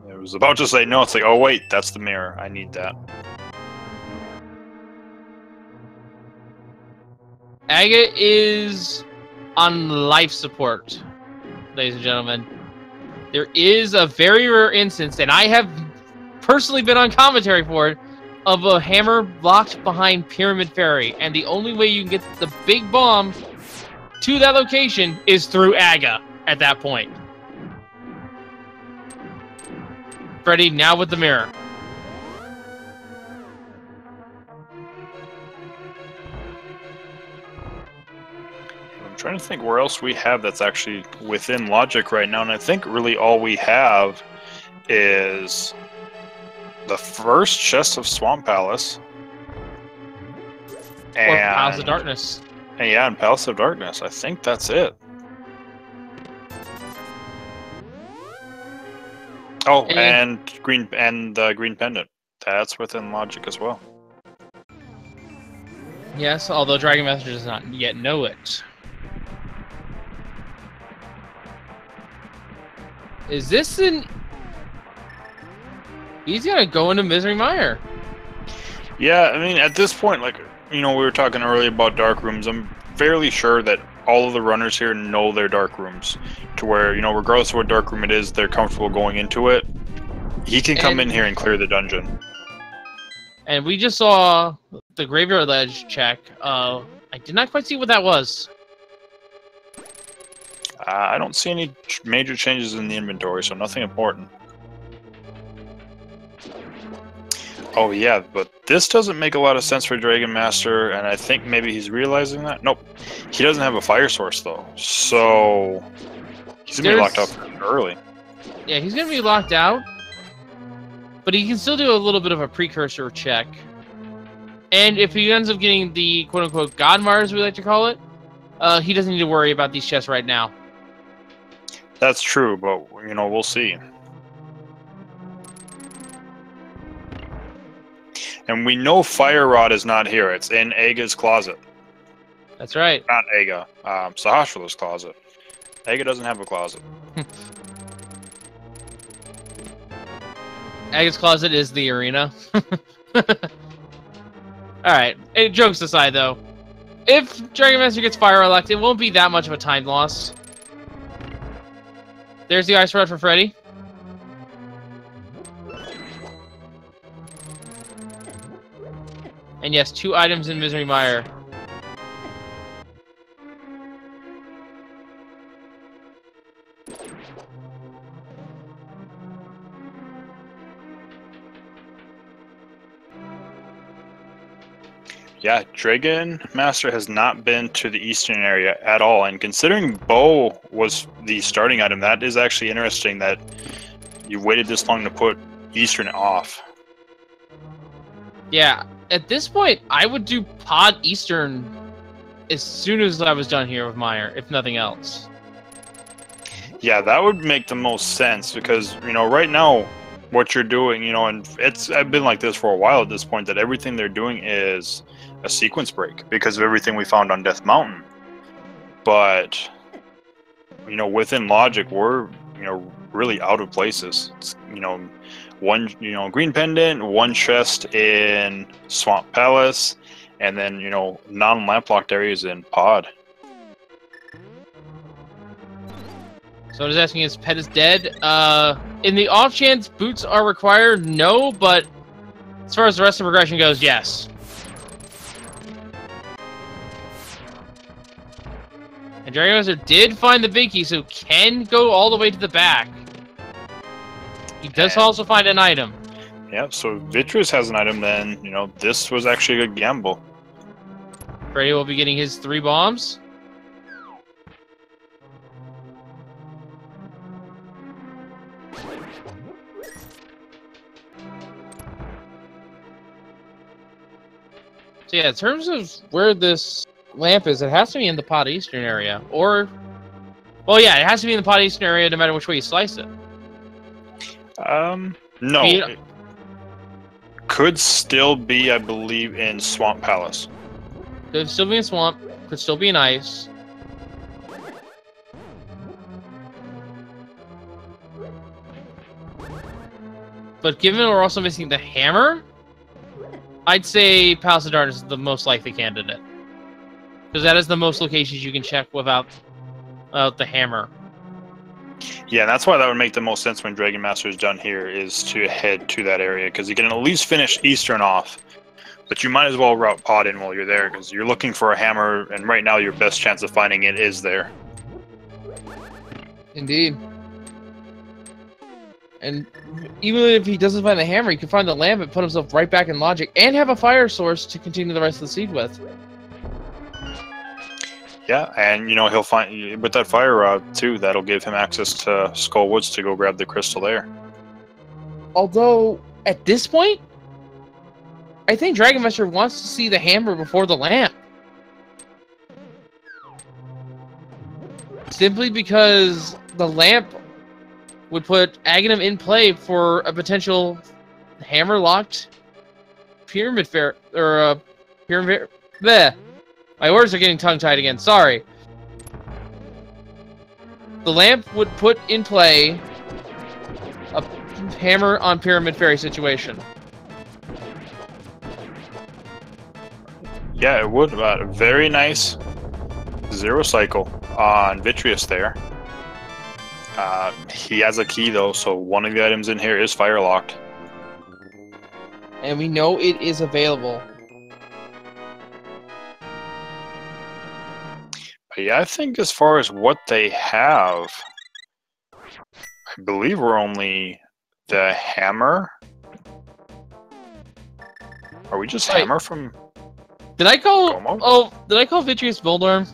It was about to say no, it's like, oh wait, that's the mirror. I need that. Aga is on life support, ladies and gentlemen. There is a very rare instance, and I have personally been on commentary for it, of a hammer locked behind Pyramid Fairy, and the only way you can get the big bomb to that location is through Aga at that point. Freddie, now with the mirror. I'm trying to think where else we have that's actually within logic right now, and I think really all we have is the first chest of Swamp Palace. Or Palace of Darkness. And yeah, and Palace of Darkness. I think that's it. Oh, and green pendant. That's within logic as well. Yes, although Dragonmaster does not yet know it. Is this an... He's gonna go into Misery Mire. Yeah, I mean, at this point, like, you know, we were talking earlier about dark rooms. I'm fairly sure that all of the runners here know their dark rooms, to where, you know, regardless of what dark room it is, they're comfortable going into it. He can come in here and clear the dungeon. And we just saw the Graveyard Ledge check. I did not quite see what that was. I don't see any major changes in the inventory, so nothing important. Oh yeah, but this doesn't make a lot of sense for Dragonmaster, and I think maybe he's realizing that. Nope, he doesn't have a fire source though, so he's gonna be locked up early. Yeah, he's gonna be locked out, but he can still do a little bit of a precursor check. And if he ends up getting the quote-unquote God Mars, we like to call it, he doesn't need to worry about these chests right now. That's true, but, you know, we'll see. And we know Fire Rod is not here. It's in Aga's closet. That's right. Not Aga. Sahasrah's closet. Aga doesn't have a closet. Aga's closet is the arena. Alright, jokes aside though, if Dragonmaster gets fire locked, it won't be that much of a time loss. There's the ice rod for Freddie. And yes, 2 items in Misery Mire. Yeah, Dragonmaster has not been to the eastern area at all, and considering bow was the starting item, that is actually interesting that you waited this long to put eastern off. Yeah, at this point, I would do Pod Eastern as soon as I was done here with Mire, if nothing else. Yeah, that would make the most sense because, you know, right now, what you're doing, you know, and I've been like this for a while at this point, that everything they're doing is a sequence break because of everything we found on Death Mountain. But, you know, within logic, we're, you know, really out of places. It's, you know, one, you know, green pendant, one chest in Swamp Palace, and then, you know, non-lamp locked areas in Pod. So what is asking is pet is dead. In the off chance boots are required, no, but as far as the rest of progression goes, yes. And Dragonmaster did find the big key, so can go all the way to the back. He does also find an item. Yeah, so Vitreous has an item, then, you know, this was actually a good gamble. Freddeh will be getting his 3 bombs. So yeah, in terms of where this lamp is, it has to be in the Pod Eastern area. Or, well, yeah, it has to be in the Pod Eastern area no matter which way you slice it. No. It could still be, I believe, in Swamp Palace. Could still be in Swamp, could still be in Ice. But given we're also missing the hammer, I'd say Palace of Darkness is the most likely candidate. Because that is the most locations you can check without the hammer. Yeah, and that's why that would make the most sense when Dragonmaster is done here, is to head to that area, because you can at least finish Eastern off. But you might as well route Pod in while you're there, because you're looking for a hammer, and right now your best chance of finding it is there. Indeed. And even if he doesn't find the hammer, he can find the lamp and put himself right back in logic, and have a fire source to continue the rest of the seed with. Yeah, and you know, he'll find, with that fire rod too, that'll give him access to Skull Woods to go grab the crystal there. Although, at this point, I think Dragonmaster wants to see the hammer before the lamp. Simply because the lamp would put Aghanim in play for a potential hammer-locked pyramid fair, or pyramid. Bleh. My words are getting tongue-tied again. Sorry. The lamp would put in play a hammer on Pyramid Fairy situation. Yeah, it would. A very nice zero cycle on Vitreous there. He has a key though, so one of the items in here is fire locked. And we know it is available. But yeah, I think as far as what they have, I believe we're only the hammer. Are we just hammer from? Did I call? Como? Oh, did I call Vitreous Voldarm?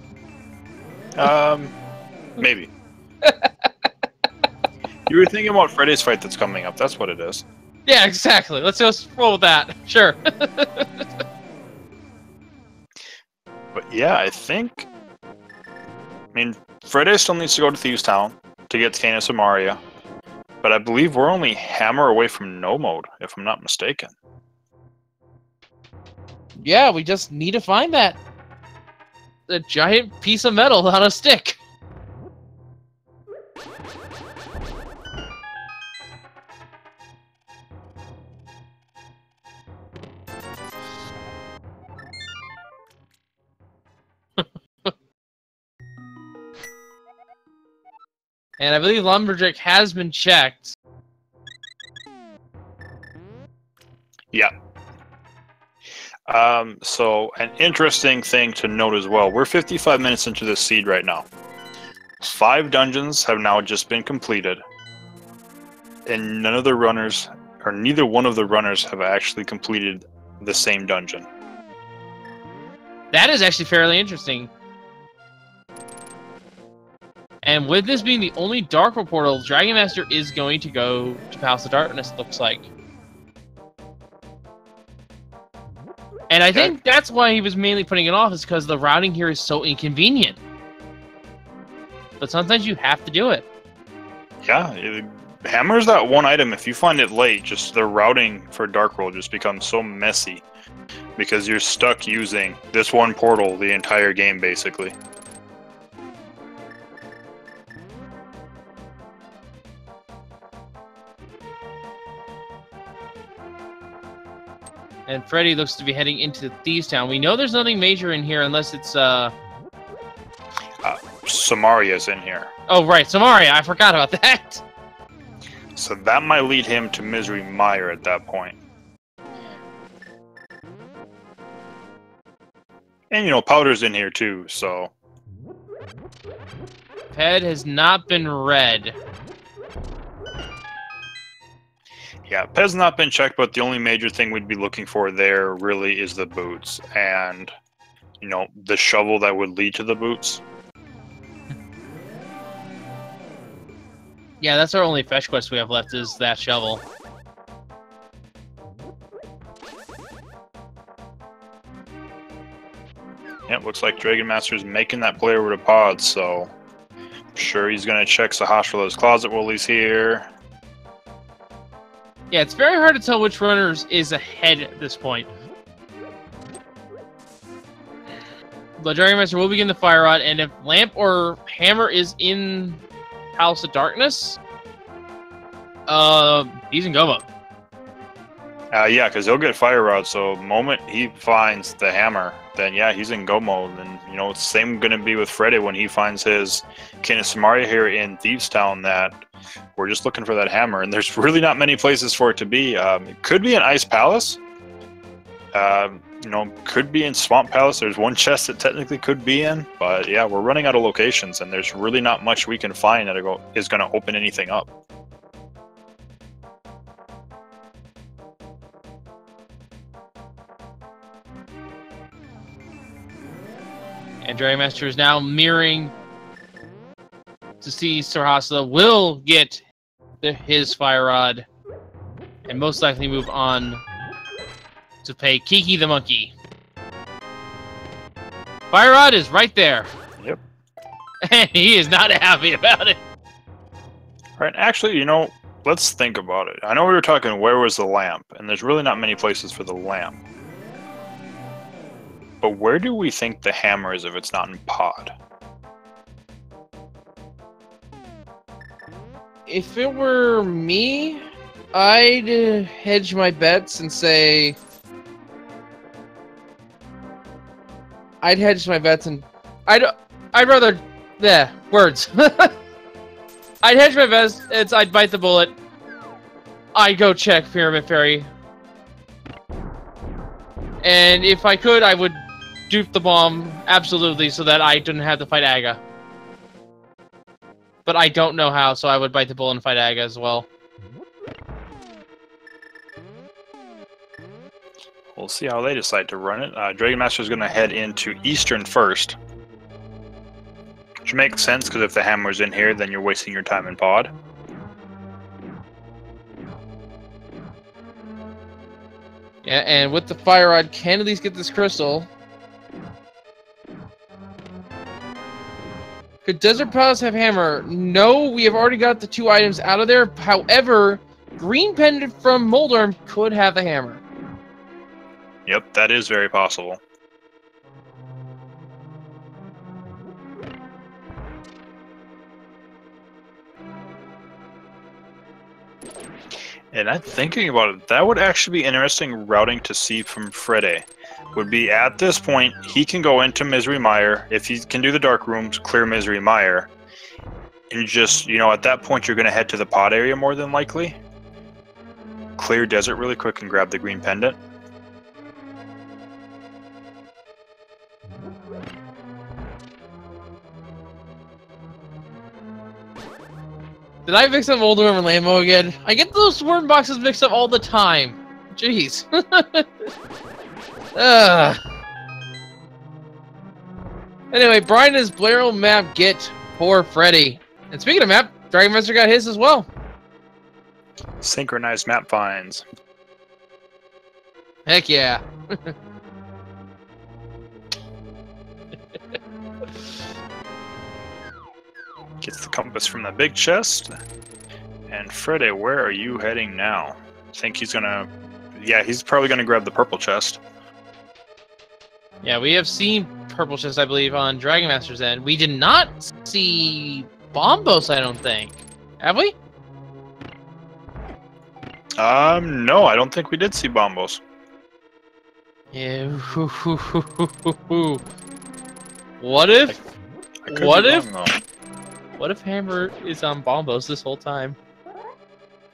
Maybe. You were thinking about Freddeh's fight that's coming up. That's what it is. Yeah, exactly. Let's just roll with that. Sure. But yeah, I think. I mean, Freddeh still needs to go to Thieves Town to get Canis and Maria, but I believe we're only hammer away from no mode, if I'm not mistaken. Yeah, we just need to find that. The giant piece of metal on a stick. And I believe Lumberjack has been checked. Yeah. So an interesting thing to note as well. We're 55 minutes into this seed right now. 5 dungeons have now just been completed. And none of the runners, or neither one of the runners, have actually completed the same dungeon. That is actually fairly interesting. And with this being the only Dark World portal, Dragonmaster is going to go to Palace of Darkness, it looks like. And I think that's why he was mainly putting it off, is because the routing here is so inconvenient. But sometimes you have to do it. Yeah, Hammer's that one item. If you find it late, just the routing for Dark World just becomes so messy. Because you're stuck using this one portal the entire game, basically. And Freddeh looks to be heading into Thieves Town. We know there's nothing major in here unless it's, Samaria's in here. Oh, right, Samaria. I forgot about that. So that might lead him to Misery Mire at that point. And, you know, Powder's in here too, so... Head has not been read. Yeah, Pez not been checked, but the only major thing we'd be looking for there really is the boots. And, you know, the shovel that would lead to the boots. Yeah, that's our only fetch quest we have left, is that shovel. Yeah, it looks like Dragonmaster's making that play over to Pod, so... I'm sure he's going to check Sahasrah's closet while he's here. Yeah, it's very hard to tell which runners is ahead at this point. But Dragonmaster will begin the Fire Rod, and if Lamp or Hammer is in Palace of Darkness, he's in go mode. Yeah, because he'll get Fire Rod, so the moment he finds the hammer, then yeah, he's in go mode. And, you know, it's the same going to be with Freddeh when he finds his King of Samaria here in Thieves Town, that we're just looking for that hammer, and there's really not many places for it to be. It could be in Ice Palace. You know, could be in Swamp Palace. There's one chest that technically could be in, but yeah, we're running out of locations, and there's really not much we can find that is going to open anything up. And Dragonmaster is now mirroring to see Sahasrah will get his Fire Rod and most likely move on to pay Kiki the Monkey. Fire Rod is right there. Yep. And he is not happy about it. Right, actually, you know, let's think about it. I know we were talking where was the lamp, and there's really not many places for the lamp. But where do we think the hammer is if it's not in Pod? If it were me, I'd hedge my bets and say... I'd hedge my bets and... I'd rather... Yeah, words. I'd hedge my bets, I'd bite the bullet. I'd go check Pyramid Fairy. And if I could, I would dupe the bomb, absolutely, so that I didn't have to fight Aga. But I don't know how, so I would bite the bullet and fight Aga as well. We'll see how they decide to run it. Dragonmaster is going to head into Eastern first. Which makes sense, because if the hammer's in here, then you're wasting your time in Pod. Yeah, and with the Fire Rod, can at least get this crystal. Could Desert Palace have hammer? No, we have already got the 2 items out of there. However, Green Pendant from Moldorm could have the hammer. Yep, that is very possible. And I'm thinking about it, that would actually be interesting routing to see from Freddeh. Would be at this point, he can go into Misery Mire, if he can do the Dark Rooms, clear Misery Mire. And just, you know, at that point, you're going to head to the pod area more than likely. Clear desert really quick and grab the green pendant. Did I mix up Old Worm and Lambo again? I get those worm boxes mixed up all the time. Jeez. Anyway, Brian is Blairo map get for Freddeh. And speaking of map, Dragonmaster got his as well. Synchronized map finds. Heck yeah. Gets the compass from the big chest. And Freddeh, where are you heading now? I think he's gonna... Yeah, he's probably gonna grab the purple chest. Yeah, we have seen purple chest, I believe, on Dragonmaster's end. We did not see Bombos, I don't think. Have we? No, I don't think we did see Bombos. Yeah. What if? What if Hammer is on Bombos this whole time?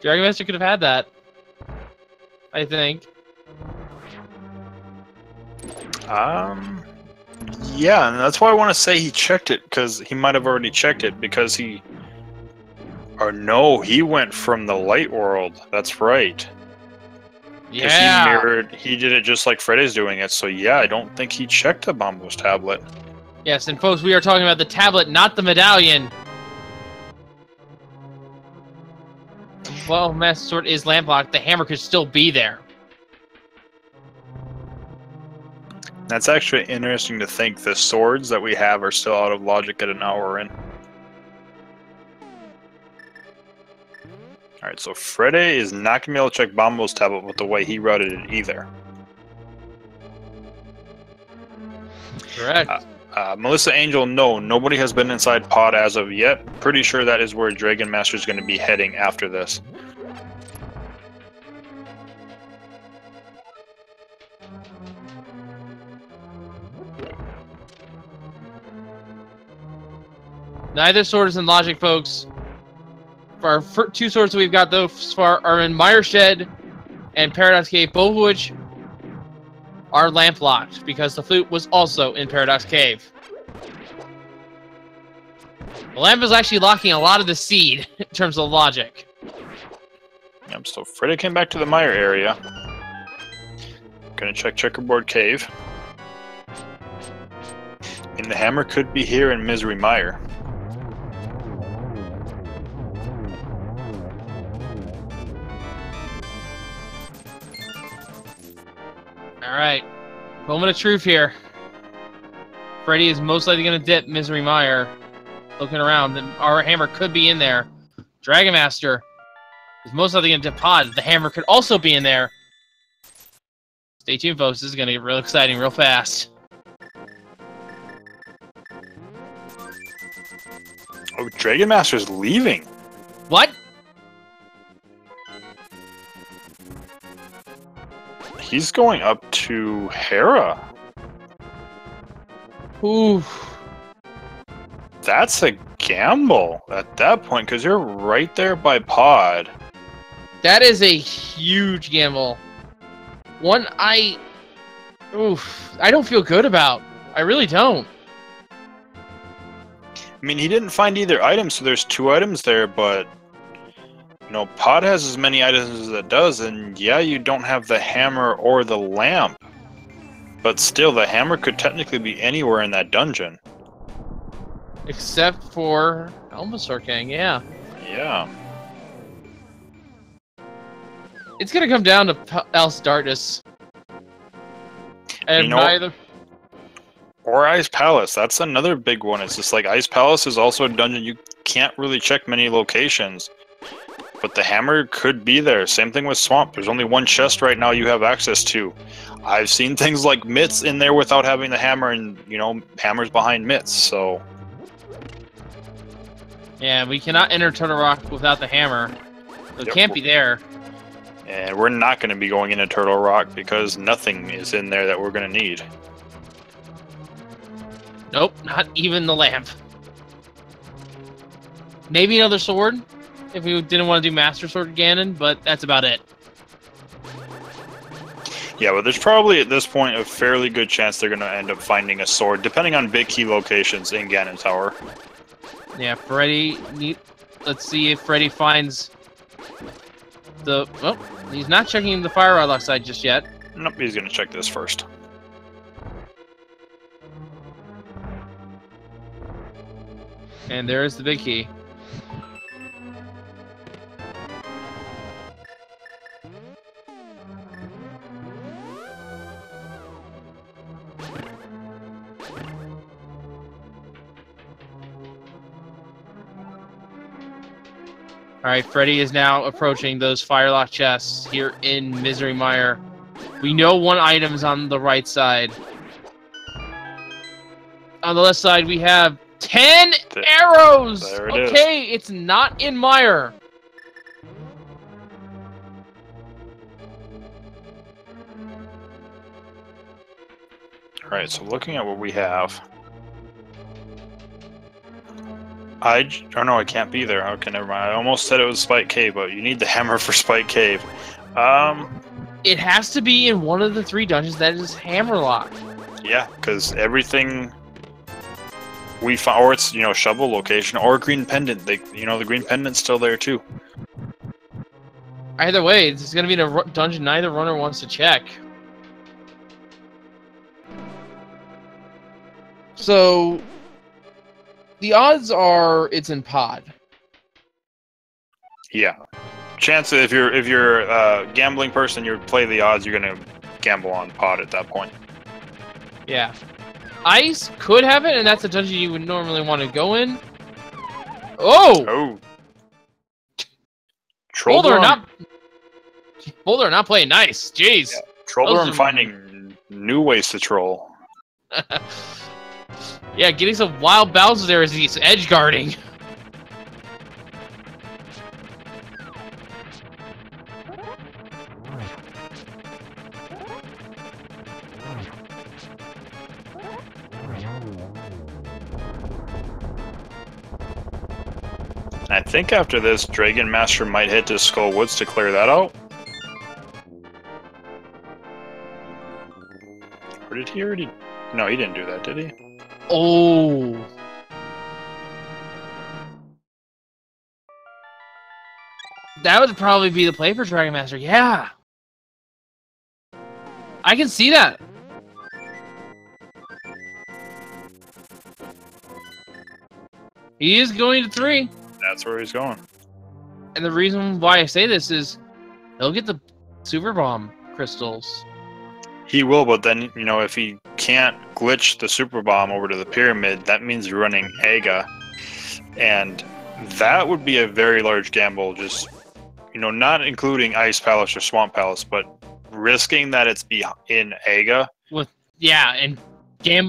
Dragonmaster could have had that. I think. Yeah, and that's why I want to say he checked it, because he might have already checked it, because he... Or no, he went from the light world. That's right. Yeah. He did it just like Freddeh's doing it, so yeah, I don't think he checked the Bombos tablet. Yes, and folks, we are talking about the tablet, not the medallion. Well, Master Sword is landlocked. The hammer could still be there. That's actually interesting to think. The swords that we have are still out of logic at an hour in. Alright, so Freddeh is not going to be able to check Bombo's tablet with the way he routed it either. Correct. Melissa Angel, no, nobody has been inside pod as of yet. Pretty sure that is where Dragonmaster is going to be heading after this. Neither sword is in logic, folks. For our two swords that we've got thus far are in Mire Shed and Paradox Cave, both of which are lamp locked because the flute was also in Paradox Cave. The lamp is actually locking a lot of the seed in terms of logic. Yep, so Freddeh came back to the Mire area. Gonna check Checkerboard Cave. And the hammer could be here in Misery Mire. Alright. Moment of truth here. Freddeh is most likely going to dip Misery Mire. Looking around, and our hammer could be in there. Dragonmaster is most likely going to dip pod. The hammer could also be in there. Stay tuned, folks. This is going to get real exciting real fast. Oh, Dragonmaster's leaving. What? He's going up to Hera. Ooh. That's a gamble at that point, because you're right there by pod. That is a huge gamble. One I don't feel good about. I really don't. I mean, he didn't find either item, so there's two items there, but... You know, pod has as many items as it does, and yeah, you don't have the hammer or the lamp. But still, the hammer could technically be anywhere in that dungeon. Except for Elmasaur King, yeah. Yeah. It's gonna come down to Else Darkness. And you know, neither... Or Ice Palace, that's another big one. It's just like, Ice Palace is also a dungeon you can't really check many locations. But the hammer could be there. Same thing with Swamp. There's only one chest right now you have access to. I've seen things like mitts in there without having the hammer, and, you know, hammers behind mitts, so... Yeah, we cannot enter Turtle Rock without the hammer. So it can't be there. And we're not going to be going into Turtle Rock because nothing is in there that we're going to need. Nope, not even the lamp. Maybe another sword, if we didn't want to do Master Sword Ganon, but that's about it. Yeah, but there's probably at this point a fairly good chance they're going to end up finding a sword, depending on big key locations in Ganon Tower. Yeah, Freddeh. Let's see if Freddeh finds the. Well, he's not checking the fire rod outside just yet. Nope, he's going to check this first. And there's the big key. Alright, Freddeh is now approaching those firelock chests here in Misery Mire. We know one item is on the right side. On the left side, we have 10 arrows! There it okay, it's not in Mire. Alright, so looking at what we have... Oh no, it can't be there. Okay, never mind. I almost said it was Spike Cave, but you need the hammer for Spike Cave. It has to be in one of the 3 dungeons that is hammerlock. Yeah, because everything we found, or it's, you know, shovel location, or green pendant. The green pendant's still there too. Either way, it's going to be in a dungeon neither runner wants to check. So... the odds are it's in pod. Yeah. Chance if you're a gambling person, you play the odds, you're gonna gamble on pod at that point. Yeah. Ice could have it, and that's a dungeon you would normally want to go in. Oh! Oh. Boulder not playing nice. Jeez. Yeah. Trolldorm finding new ways to troll. Yeah, getting some wild Bowser there as he's edge guarding. I think after this, Dragonmaster might head to Skull Woods to clear that out. Or did he already? No, he didn't do that, did he? Oh. That would probably be the play for Dragonmaster. Yeah. I can see that. He is going to 3. That's where he's going. And the reason why I say this is he'll get the Super Bomb crystals. He will, but then, you know, if he can't glitch the Super Bomb over to the pyramid, that means you're running Aga. And that would be a very large gamble, just, you know, not including Ice Palace or Swamp Palace, but risking that it's in Aga. Yeah, and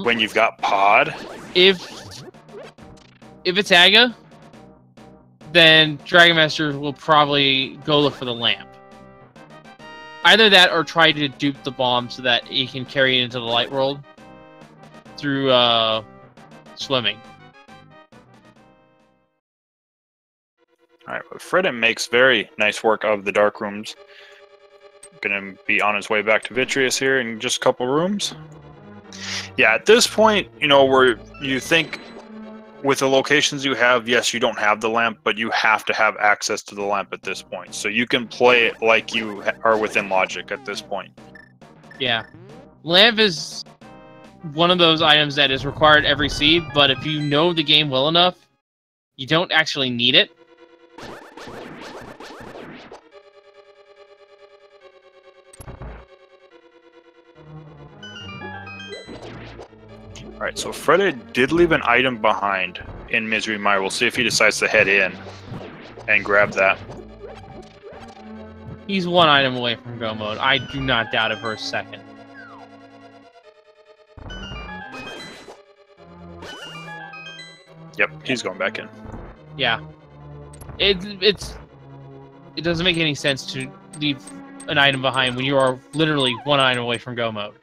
when you've got Pod. If it's Aga, then Dragonmaster will probably go look for the lamp. Either that or try to dupe the bomb so that he can carry it into the light world through swimming. Alright, but Freddeh makes very nice work of the dark rooms. Gonna be on his way back to Vitreous here in just a couple rooms. Yeah, at this point, you know, where you think with the locations you have, yes, you don't have the lamp, but you have to have access to the lamp at this point. So you can play it like you are within logic at this point. Yeah. Lamp is one of those items that is required every seed, but if you know the game well enough, you don't actually need it. Alright, so Freddeh did leave an item behind in Misery Mire. We'll see if he decides to head in and grab that. He's one item away from go mode. I do not doubt it for a second. Yep, he's going back in. Yeah. It doesn't make any sense to leave an item behind when you are literally one item away from go mode.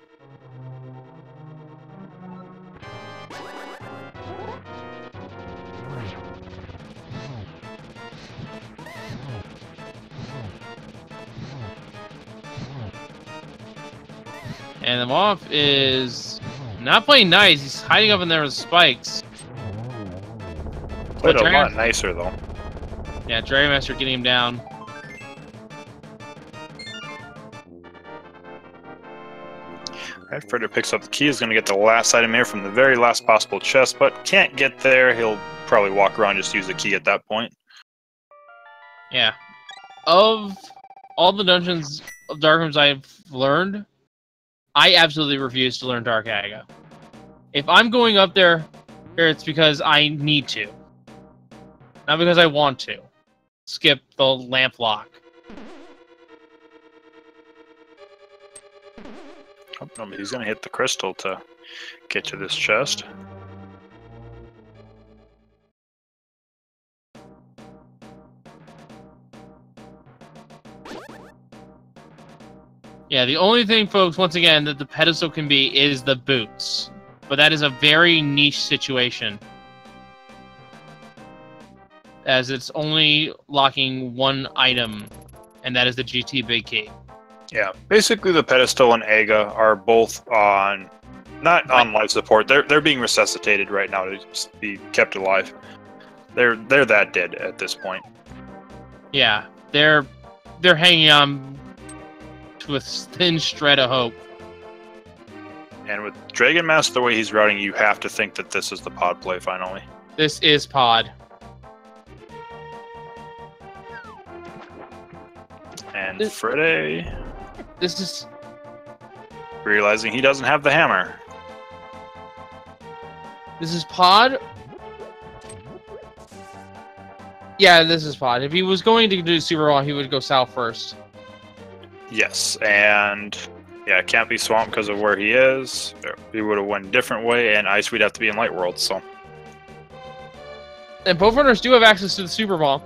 And the Moth is not playing nice. He's hiding up in there with spikes. Played a lot nicer, though. Yeah, Dragonmaster getting him down. Alright, Freddeh picks up the key. He's going to get the last item here from the very last possible chest, but can't get there. He'll probably walk around and just use the key at that point. Yeah. Of all the dungeons of Dark Rooms I've learned, I absolutely refuse to learn Dark Aga. If I'm going up there, it's because I need to. Not because I want to. Skip the lamp lock. Oh, no, but he's going to hit the crystal to get to this chest. Yeah, the only thing, folks, once again, that the pedestal can be is the boots. But that is a very niche situation. As it's only locking one item, and that is the GT Big Key. Yeah, basically the pedestal and Aga are both on, not on life support. They're being resuscitated right now to be kept alive. They're that dead at this point. Yeah, they're hanging on to a thin shred of hope. And with Dragonmaster the way he's routing, you have to think that this is the pod play finally. This is pod. And Freddeh, this is realizing he doesn't have the hammer. This is pod? Yeah, this is pod. If he was going to do Super Raw, he would go south first. Yes, and yeah, it can't be Swamp because of where he is. He would have went a different way, and Ice we'd have to be in Light World, so. And both runners do have access to the Super Ball.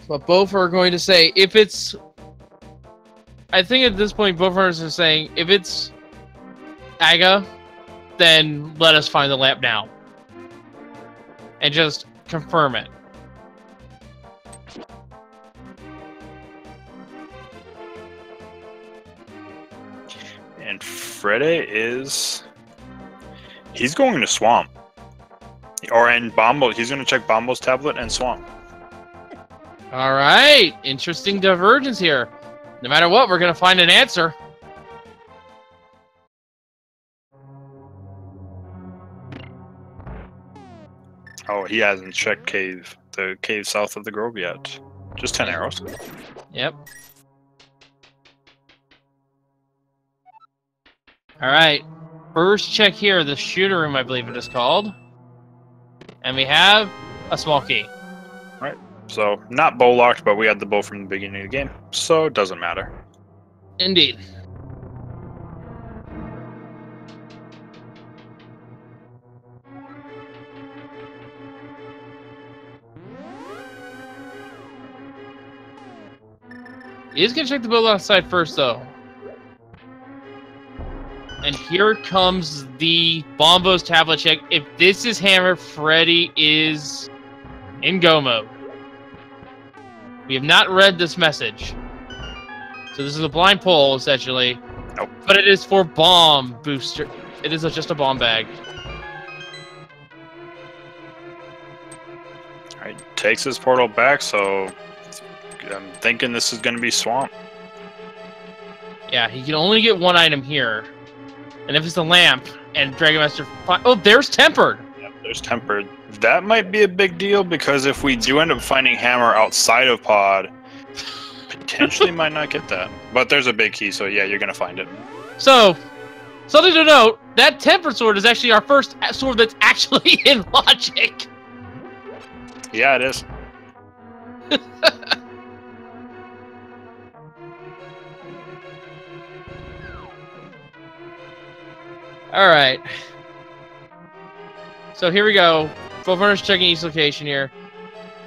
But both are going to say, if it's... I think at this point, both runners are saying, if it's Aga, then let us find the lamp now. And just confirm it. And Freddeh is... He's going to Swamp. Or in Bombo. He's going to check Bombo's tablet and Swamp. Alright, interesting divergence here. No matter what, we're going to find an answer. Oh, he hasn't checked cave. The cave south of the grove yet. Just 10 arrows. Yep. Alright, first check here, the shooter room, I believe it is called. And we have a small key. Alright, so not bow locked, but we had the bow from the beginning of the game, so it doesn't matter. Indeed. He is going to check the build outside first, though. And here comes the Bombo's tablet check. If this is Hammer, Freddeh is in go mode. We have not read this message. So this is a blind pull, essentially. Nope. But it is for bomb booster. It is just a bomb bag. Alright, takes his portal back, so I'm thinking this is going to be Swamp. Yeah, he can only get one item here. And if it's the lamp and Dragonmaster... Oh, there's Tempered! Yep, there's Tempered. That might be a big deal, because if we do end up finding Hammer outside of Pod, potentially might not get that. But there's a big key, so yeah, you're going to find it. So, something to note, that Tempered sword is actually our first sword that's actually in logic. Yeah, it is. Alright. So here we go. Both runners checking each location here.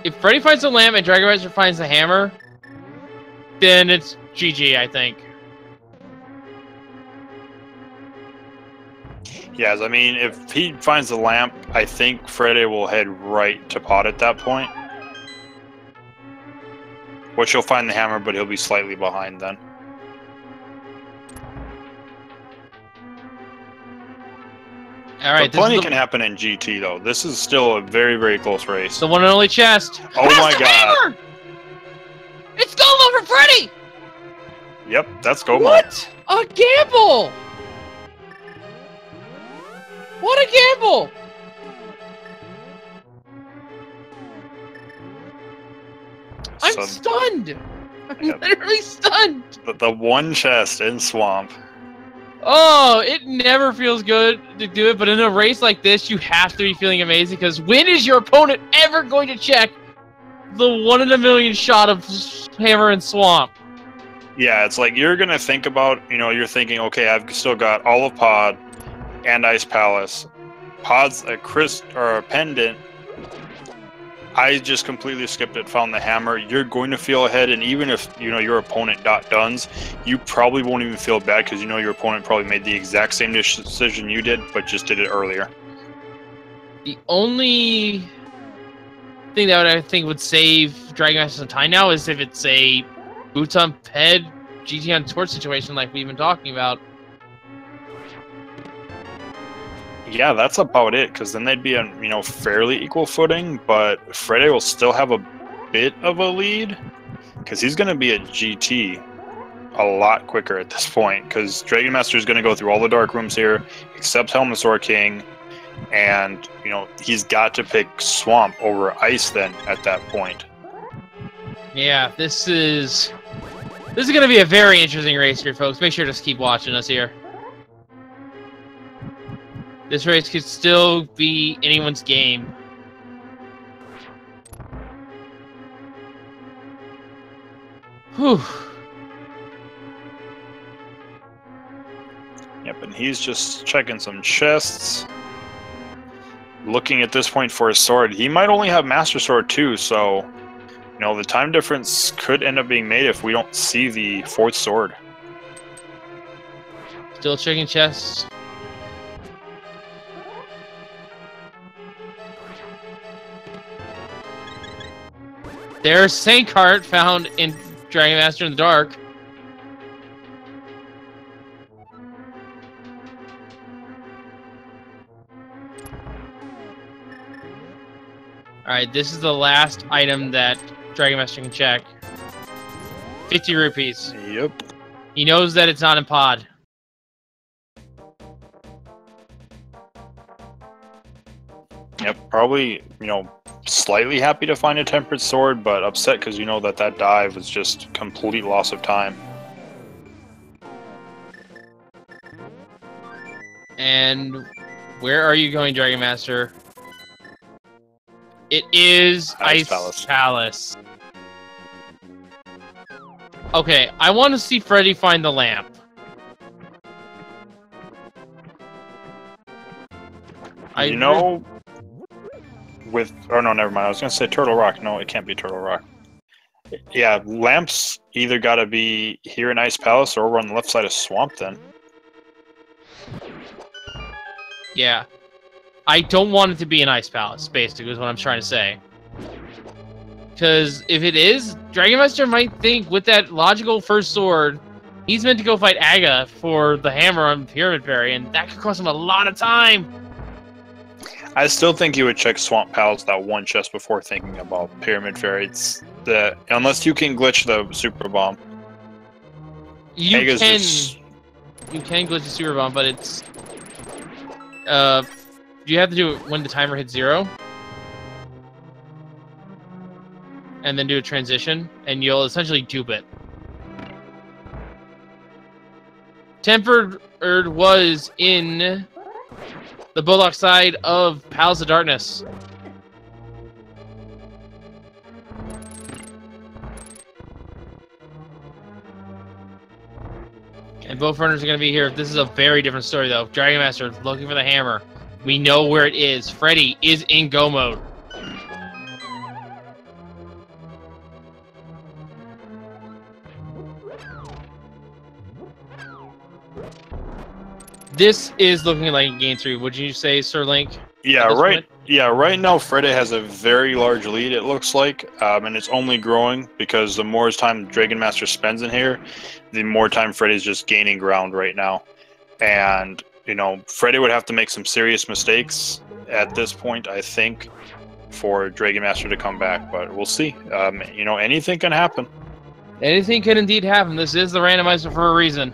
If Freddeh finds the lamp and Dragonmaster finds the hammer, then it's GG, I think. Yes, I mean, if he finds the lamp, I think Freddeh will head right to Pod at that point. Which he'll find the hammer, but he'll be slightly behind then. All right, but plenty can happen in GT though. This is still a very, very close race. The one and only chest. Oh my god! Hammer! It's go over Freddie. Yep, that's go. What a gamble! What a gamble! I'm stunned. I'm literally stunned. The one chest in Swamp. Oh, it never feels good to do it, but in a race like this, you have to be feeling amazing, because when is your opponent ever going to check the 1 in a million shot of Hammer and Swamp? Yeah, it's like you're going to think about, you're thinking, okay, I've still got all of Pod and Ice Palace. Pod's a pendant. I just completely skipped it, found the hammer. You're going to feel ahead, and even if your opponent got duns, you probably won't even feel bad because your opponent probably made the exact same decision you did, but just did it earlier. The only thing that I think would save Dragonmaster some time now is if it's a boots on head GT on torch situation like we've been talking about. Yeah, that's about it, because then they'd be on, fairly equal footing, but Freddeh will still have a bit of a lead, because he's going to be at GT a lot quicker at this point, because Dragonmaster is going to go through all the dark rooms here, except Helmasaur King, and, he's got to pick Swamp over Ice then at that point. Yeah, this is going to be a very interesting race here, folks. Make sure to just keep watching us here. This race could still be anyone's game. Whew. Yep, and he's just checking some chests. Looking at this point for his sword. He might only have Master Sword too, so the time difference could end up being made if we don't see the 4th sword. Still checking chests. There's Sankart found in Dragonmaster in the Dark. Alright, this is the last item that Dragonmaster can check. 50 rupees. Yep. He knows that it's not in Pod. Yep, probably, slightly happy to find a tempered sword, but upset because that dive was just complete loss of time. And where are you going, Dragonmaster? It is Ice Palace. Okay, I want to see Freddeh find the lamp. Oh no, never mind. I was gonna say Turtle Rock. No, it can't be Turtle Rock. Yeah, lamps either gotta be here in Ice Palace or over on the left side of Swamp then. Yeah. I don't want it to be an Ice Palace, basically, is what I'm trying to say. Because if it is, Dragonmaster might think with that logical first sword, he's meant to go fight Aga for the hammer on Pyramid Fairy, and that could cost him a lot of time. I still think you would check Swamp Palace that one chest before thinking about Pyramid Fairy. Unless you can glitch the Super Bomb. You can glitch the Super Bomb, but it's you have to do it when the timer hits 0. And then do a transition, and you'll essentially dupe it. Tempered was in the Bullock side of Palace of Darkness. And both runners are going to be here. This is a very different story, though. Dragonmaster looking for the hammer. We know where it is. Freddeh is in go mode. This is looking like a game 3. Would you say, Sir Link? Yeah, right. Yeah, right now Freddeh has a very large lead, it looks like, and it's only growing because the more time Dragonmaster spends in here, the more time Freddeh's just gaining ground right now. And you know, Freddeh would have to make some serious mistakes at this point, I think, for Dragonmaster to come back. But we'll see. You know, anything can happen. Anything can indeed happen. This is the randomizer for a reason.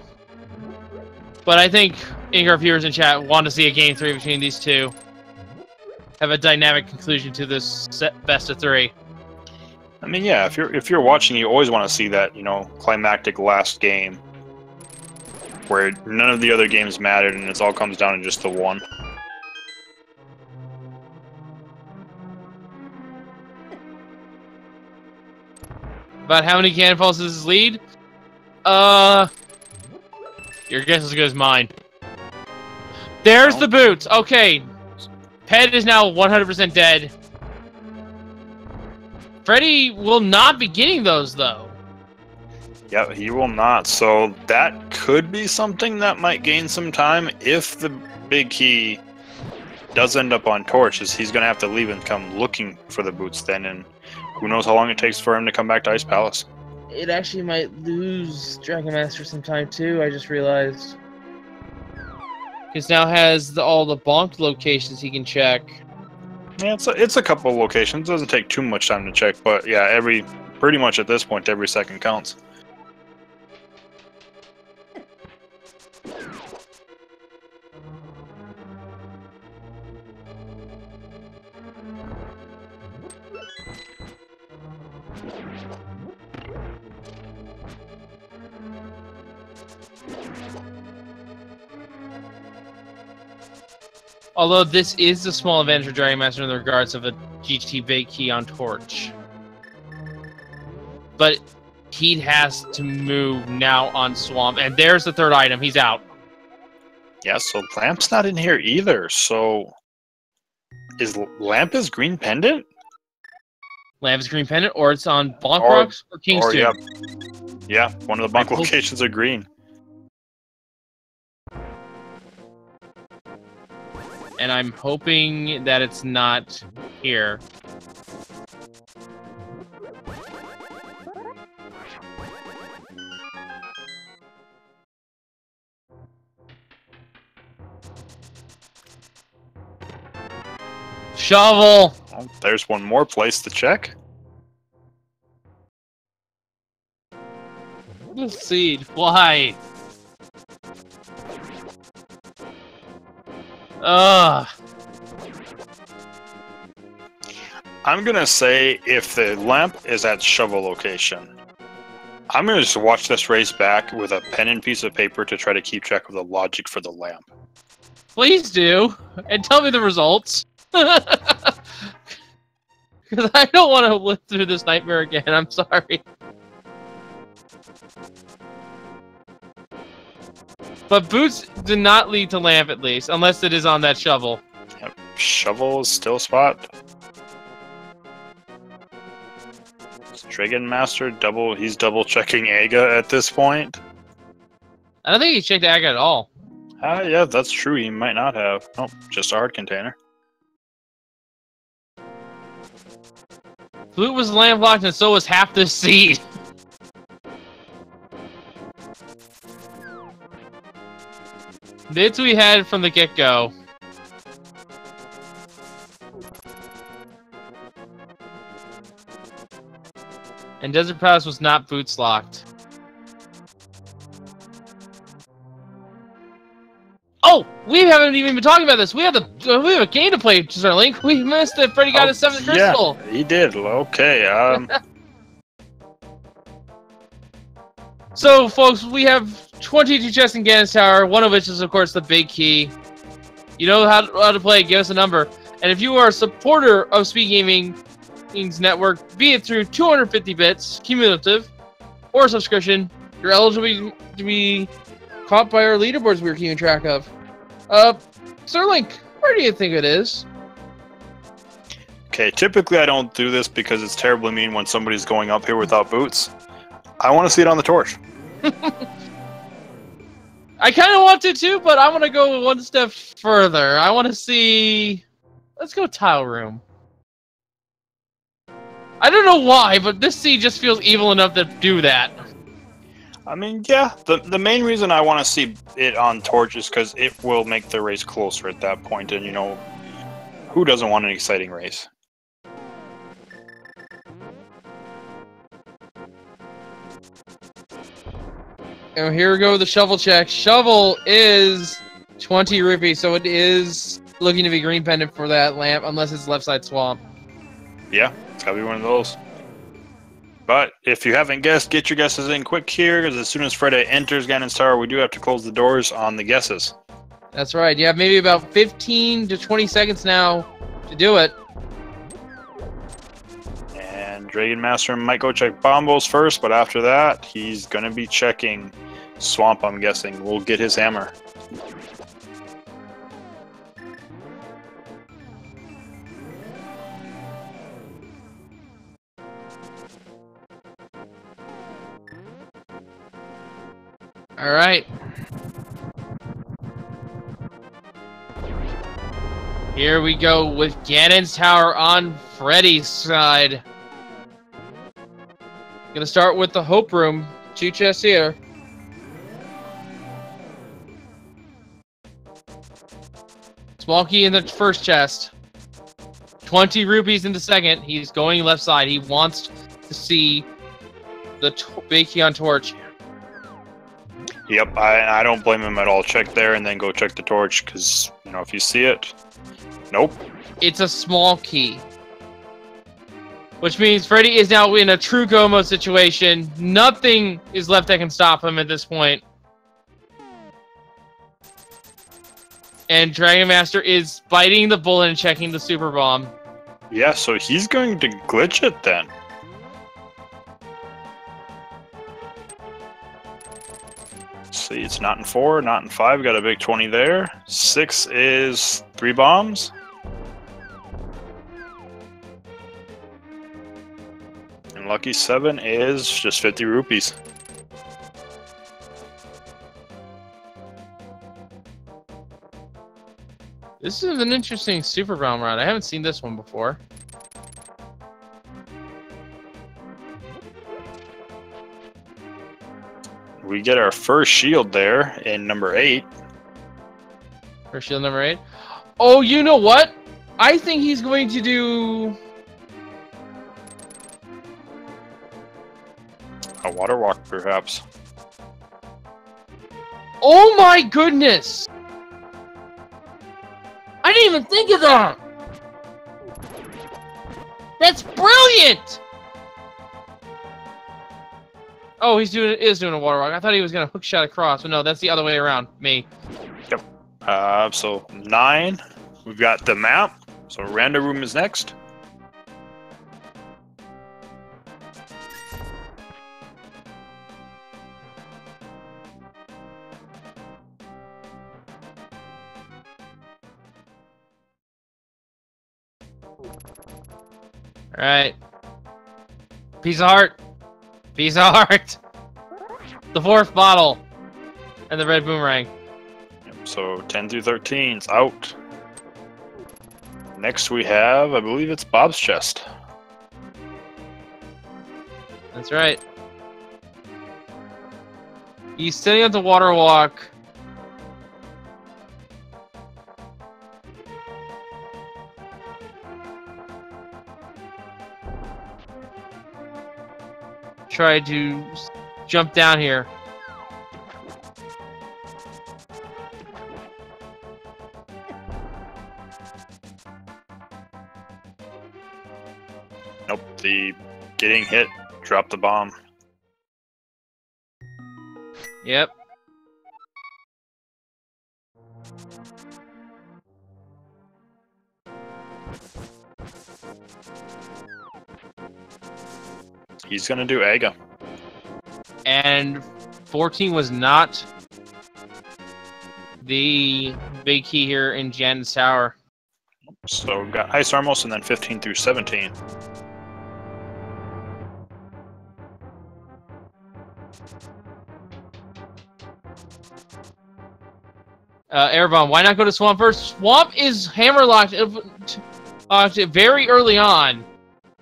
But I think our viewers in chat want to see a game 3 between these two. Have a dynamic conclusion to this best of 3. I mean, yeah, if you're watching, you always want to see that, you know, climactic last game where none of the other games mattered and it all comes down to just the one. About how many cannonballs is his lead? Your guess is as good as mine. There's the boots. Okay. Ped is now 100% dead. Freddeh will not be getting those, though. Yeah, he will not. So that could be something that might gain some time if the big key does end up on Torch, is he's going to have to leave and come looking for the boots then, and who knows how long it takes for him to come back to Ice Palace. It actually might lose Dragonmaster some time, too, I just realized. Because now has all the bonked locations he can check. Yeah, it's a couple of locations. It doesn't take too much time to check, but yeah, pretty much at this point, every second counts. Although this is a small advantage for Dragonmaster in the regards of a GT big key on Torch. But he has to move now on Swamp, and there's the third item. He's out. Yeah, so Lamp's not in here either, so... Is Lamp his green pendant? Lamp is green pendant, or it's on Bonk Rocks or King's Tomb. Yeah, one of the bunk locations are green. And I'm hoping that it's not here. Shovel! Oh, there's one more place to check. Seed, why? Ugh. I'm gonna say if the lamp is at shovel location, I'm gonna just watch this race back with a pen and piece of paper to try to keep track of the logic for the lamp. Please do, and tell me the results. Because I don't want to live through this nightmare again, I'm sorry. But boots did not lead to lamp, at least, unless it is on that shovel. Yep. Shovel is still a spot. Dragonmaster he's double checking Aga at this point. I don't think he checked Aga at all. Yeah, that's true. He might not have. Nope, just a hard container. Flute was lamp locked, and so was half this seed. That's what we had from the get-go. And Desert Palace was not boots locked. Oh, we haven't even been talking about this. We have a game to play, Sterling. We missed that Freddeh got his 7th crystal. Yeah, he did. Okay. So, folks, we have 22 chests in Ganon's Tower, one of which is, of course, the big key. You know how to play, give us a number. And if you are a supporter of Speed Gaming's network, be it through 250 bits, cumulative, or a subscription, you're eligible to be caught by our leaderboards we were keeping track of. Sterling, where do you think it is? Okay, typically I don't do this because it's terribly mean when somebody's going up here without boots. I want to see it on the torch. I kind of want to too, but I want to go one step further. I want to see... Let's go tile room. I don't know why, but this seed just feels evil enough to do that. I mean, yeah. The main reason I want to see it on Torch is because it will make the race closer at that point, and you know, who doesn't want an exciting race? And here we go with the shovel check. Shovel is 20 rupees, so it is looking to be green pendant for that lamp, unless it's left side swamp. Yeah, it's gotta be one of those. But if you haven't guessed, get your guesses in quick here, because as soon as Freddeh enters Ganon's Tower, we do have to close the doors on the guesses. That's right. You have maybe about 15 to 20 seconds now to do it. And Dragonmaster might go check Bombos first, but after that, he's gonna be checking Swamp, I'm guessing. We'll get his hammer. All right. Here we go with Ganon's Tower on Freddie's side. Gonna start with the Hope Room. 2 chests here. Small key in the first chest. 20 rupees in the second. He's going left side. He wants to see the big key on Torch. Yep, I don't blame him at all. Check there and then go check the Torch, because, you know, if you see it... Nope. It's a small key. Which means Freddie is now in a true go mode situation. Nothing is left that can stop him at this point. And Dragonmaster is biting the bullet and checking the super bomb. Yeah, so he's going to glitch it then. See, it's not in 4, not in 5. Got a big 20 there. 6 is 3 bombs. And lucky 7 is just 50 rupees. This is an interesting super bomb round. I haven't seen this one before. We get our first shield there in number 8. First shield number 8. Oh, you know what? I think he's going to do... a water walk, perhaps. Oh my goodness! I didn't even think of that! That's brilliant! Oh, is doing a water walk. I thought he was gonna hook shot across, but no, that's the other way around. Me. Yep. So 9. We've got the map. So Random Room is next. Alright. Piece of heart. Piece of heart. The 4th bottle. And the red boomerang. Yep, so 10 through 13's out. Next we have, I believe it's Bob's chest. That's right. He's sitting at the water walk. Try to jump down here. Nope, the getting hit, drop the bomb. Yep. He's gonna do Aga. And 14 was not the big key here in Jan's Tower. So we've got Ice Armos and then 15 through 17. Airbomb, why not go to Swamp first? Swamp is hammer locked very early on.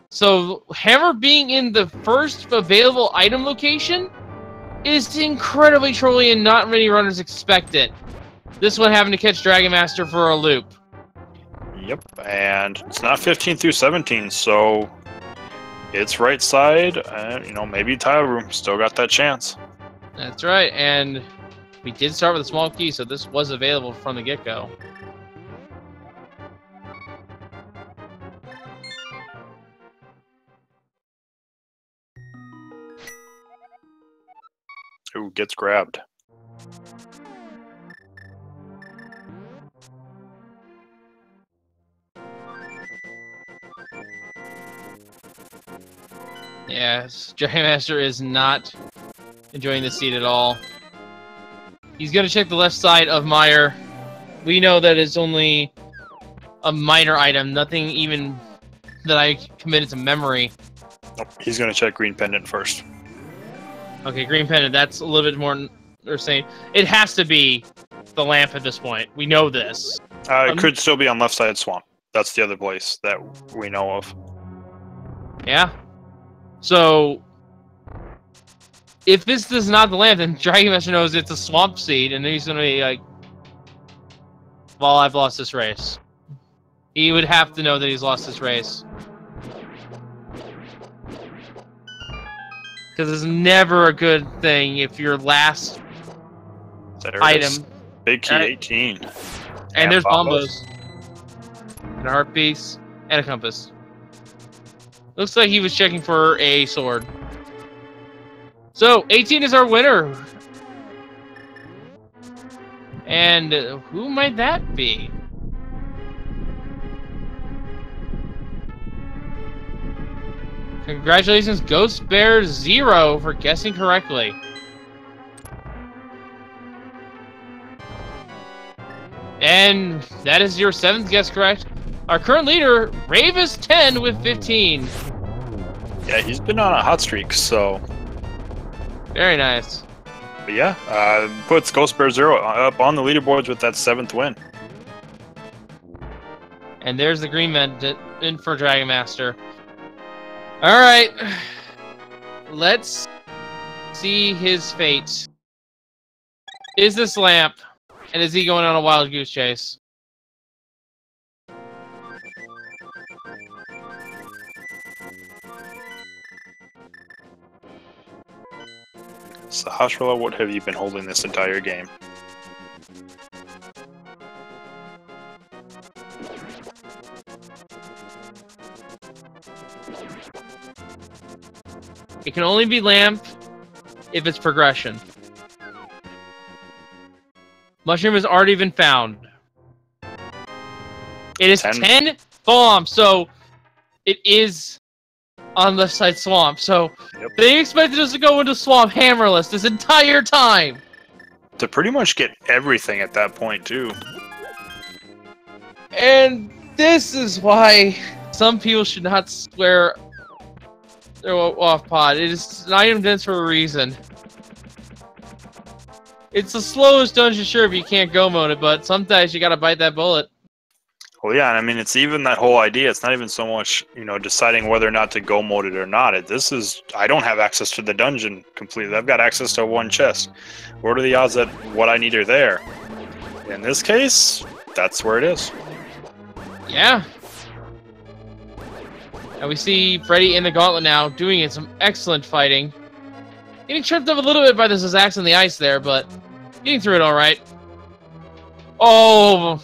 So Hammer being in the first available item location is incredibly trolly and not many runners expect it. This one having to catch Dragonmaster for a loop. Yep, and it's not 15 through 17, so it's right side, and you know, maybe tile room still got that chance. That's right, and we did start with a small key, so this was available from the get-go. Who gets grabbed? Yes, Dragonmaster is not enjoying the seat at all. He's going to check the left side of Meyer. We know that it's only a minor item, nothing even that I committed to memory. Nope, he's going to check green pendant first. Okay, green pendant, that's a little bit more... They're saying it has to be the lamp at this point. We know this. It could still be on left side swamp. That's the other place that we know of. Yeah. So, if this is not the lamp, then Dragonmaster knows it's a swamp seed, and then he's going to be like, well, I've lost this race. He would have to know that he's lost this race. Because it's never a good thing if your last item... Big key 18. And there's bombos. And a heart piece. And a compass. Looks like he was checking for a sword. So, 18 is our winner. And who might that be? Congratulations, Ghost Bear 0 for guessing correctly. And that is your 7th guess correct. Our current leader, Ravis10 with 15. Yeah, he's been on a hot streak, so... Very nice. But yeah, puts Ghost Bear 0 up on the leaderboards with that 7th win. And there's the green medal in for Dragonmaster. Alright. Let's see his fate. Is this lamp? And is he going on a wild goose chase? Sahasrara, what have you been holding this entire game? It can only be lamp if it's progression. Mushroom has already been found. It is 10 bombs, so it is on left side swamp. So they expected us to go into swamp hammerless this entire time. To pretty much get everything at that point, too. And this is why some people should not swear their off pod. It is an item dense for a reason. It's the slowest dungeon, sure, but you can't go mode it, but sometimes you gotta bite that bullet. Well, yeah, and I mean, it's even that whole idea. It's not even so much, you know, deciding whether or not to go mode it or not. This is, I don't have access to the dungeon completely. I've got access to one chest. What are the odds that what I need are there? In this case, that's where it is. Yeah. And we see Freddeh in the gauntlet now, doing some excellent fighting. Getting tripped up a little bit by this axe on the ice there, but getting through it all right. Oh,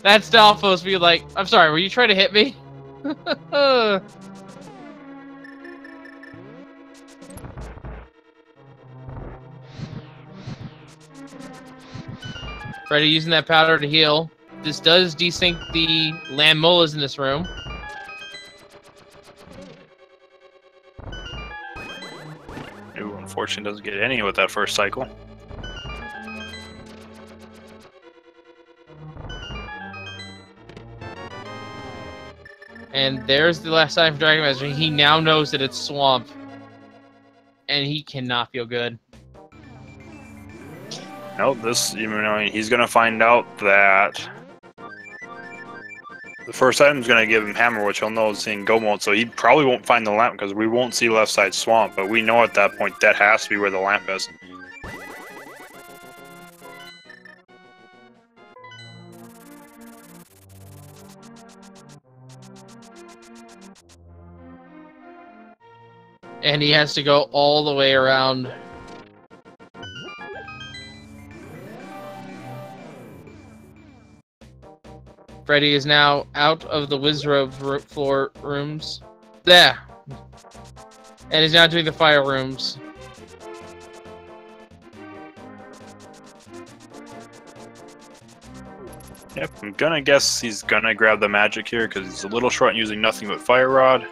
that's Dalphos be like, I'm sorry, were you trying to hit me? Freddeh using that powder to heal. This does desync the land molas in this room. Ooh, unfortunately doesn't get any with that first cycle. And there's the last time for Dragonmaster. He now knows that it's swamp. And he cannot feel good. No, this, you know, he's gonna find out that The first item's going to give him Hammer, which he'll know is in Go mode, so he probably won't find the lamp because we won't see left side swamp, but we know at that point that has to be where the lamp is. And he has to go all the way around. Freddeh is now out of the Wizrobe floor rooms. There! And he's now doing the fire rooms. Yep, I'm gonna guess he's gonna grab the magic here because he's a little short and using nothing but Fire Rod.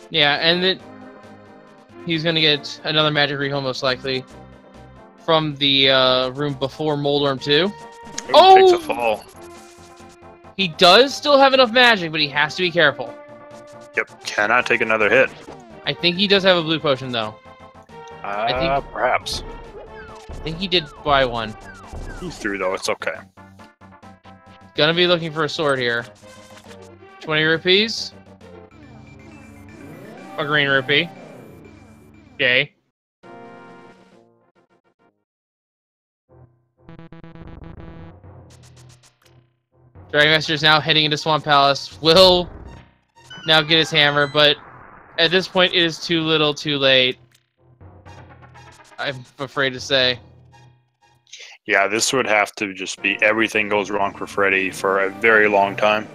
Yeah, and then he's gonna get another magic recall most likely from the room before Moldorm 2. Ooh, Oh! Takes a fall. He does still have enough magic, but he has to be careful. Yep, cannot take another hit. I think he does have a blue potion, though. Perhaps. I think he did buy one. He's through, though. It's okay. Gonna be looking for a sword here. 20 rupees. A green rupee. Okay. Dragonmaster is now heading into Swamp Palace. Will now get his hammer, but at this point it is too little too late. I'm afraid to say. Yeah, this would have to just be everything goes wrong for Freddeh for a very long time.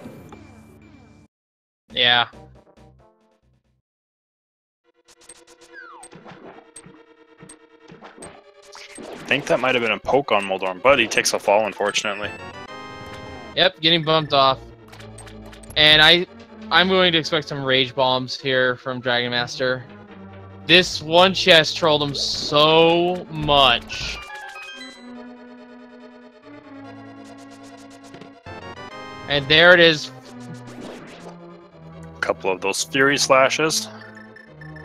Yeah. I think that might have been a poke on Moldorm, but he takes a fall, unfortunately. Yep, getting bumped off. And I'm going to expect some rage bombs here from Dragonmaster. This one chest trolled him so much. And there it is. A couple of those Fury Slashes.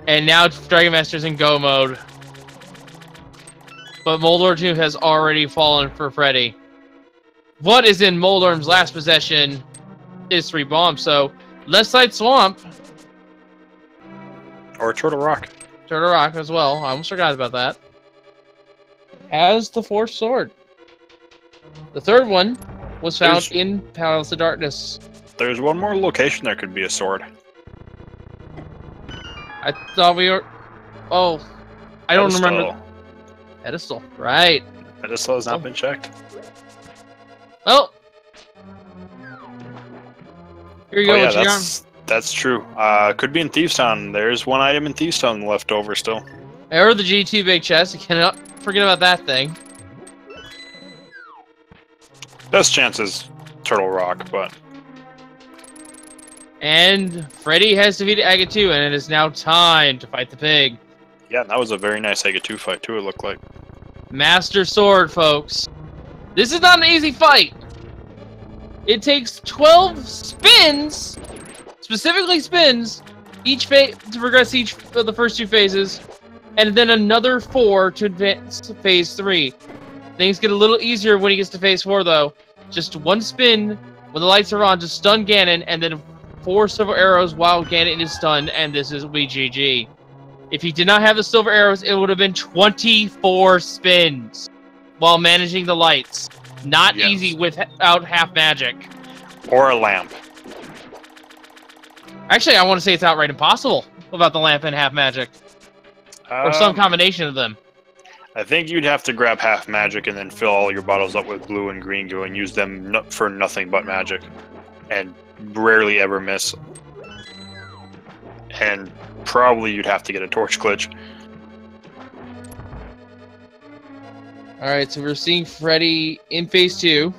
And now Dragonmaster's in go mode. But Moldorm 2 has already fallen for Freddeh. What is in Moldorm's last possession is 3 bombs, so left side swamp. Or Turtle Rock. Turtle Rock as well. I almost forgot about that. Has the 4th sword. The 3rd one was found in Palace of Darkness. There's one more location there could be a sword. I thought we were... Oh. I don't remember. Pedestal. Right. Pedestal has not been checked. Well. Here you go. Yeah, that's true. Could be in Thieves Town. There's one item in Thieves Town left over still. Or the G2 big chest. You cannot forget about that thing. Best chance is Turtle Rock, but... And Freddeh has defeated Agate 2, and it is now time to fight the pig. Yeah, that was a very nice Agate 2 fight, too, it looked like. Master Sword, folks. This is not an easy fight. It takes 12 spins, specifically spins, each phase to progress each of the first 2 phases, and then another 4 to advance to phase 3. Things get a little easier when he gets to phase 4, though. Just 1 spin when the lights are on to stun Ganon, and then 4 silver arrows while Ganon is stunned, and this will be GG. If he did not have the silver arrows, it would have been 24 spins while managing the lights. Not easy without half magic. Or a lamp. Actually, I want to say it's outright impossible without the lamp and half magic. Or some combination of them. I think you'd have to grab half magic and then fill all your bottles up with blue and green goo and use them for nothing but magic. And rarely ever miss. And probably you'd have to get a torch glitch. Alright, so we're seeing Freddeh in phase 2.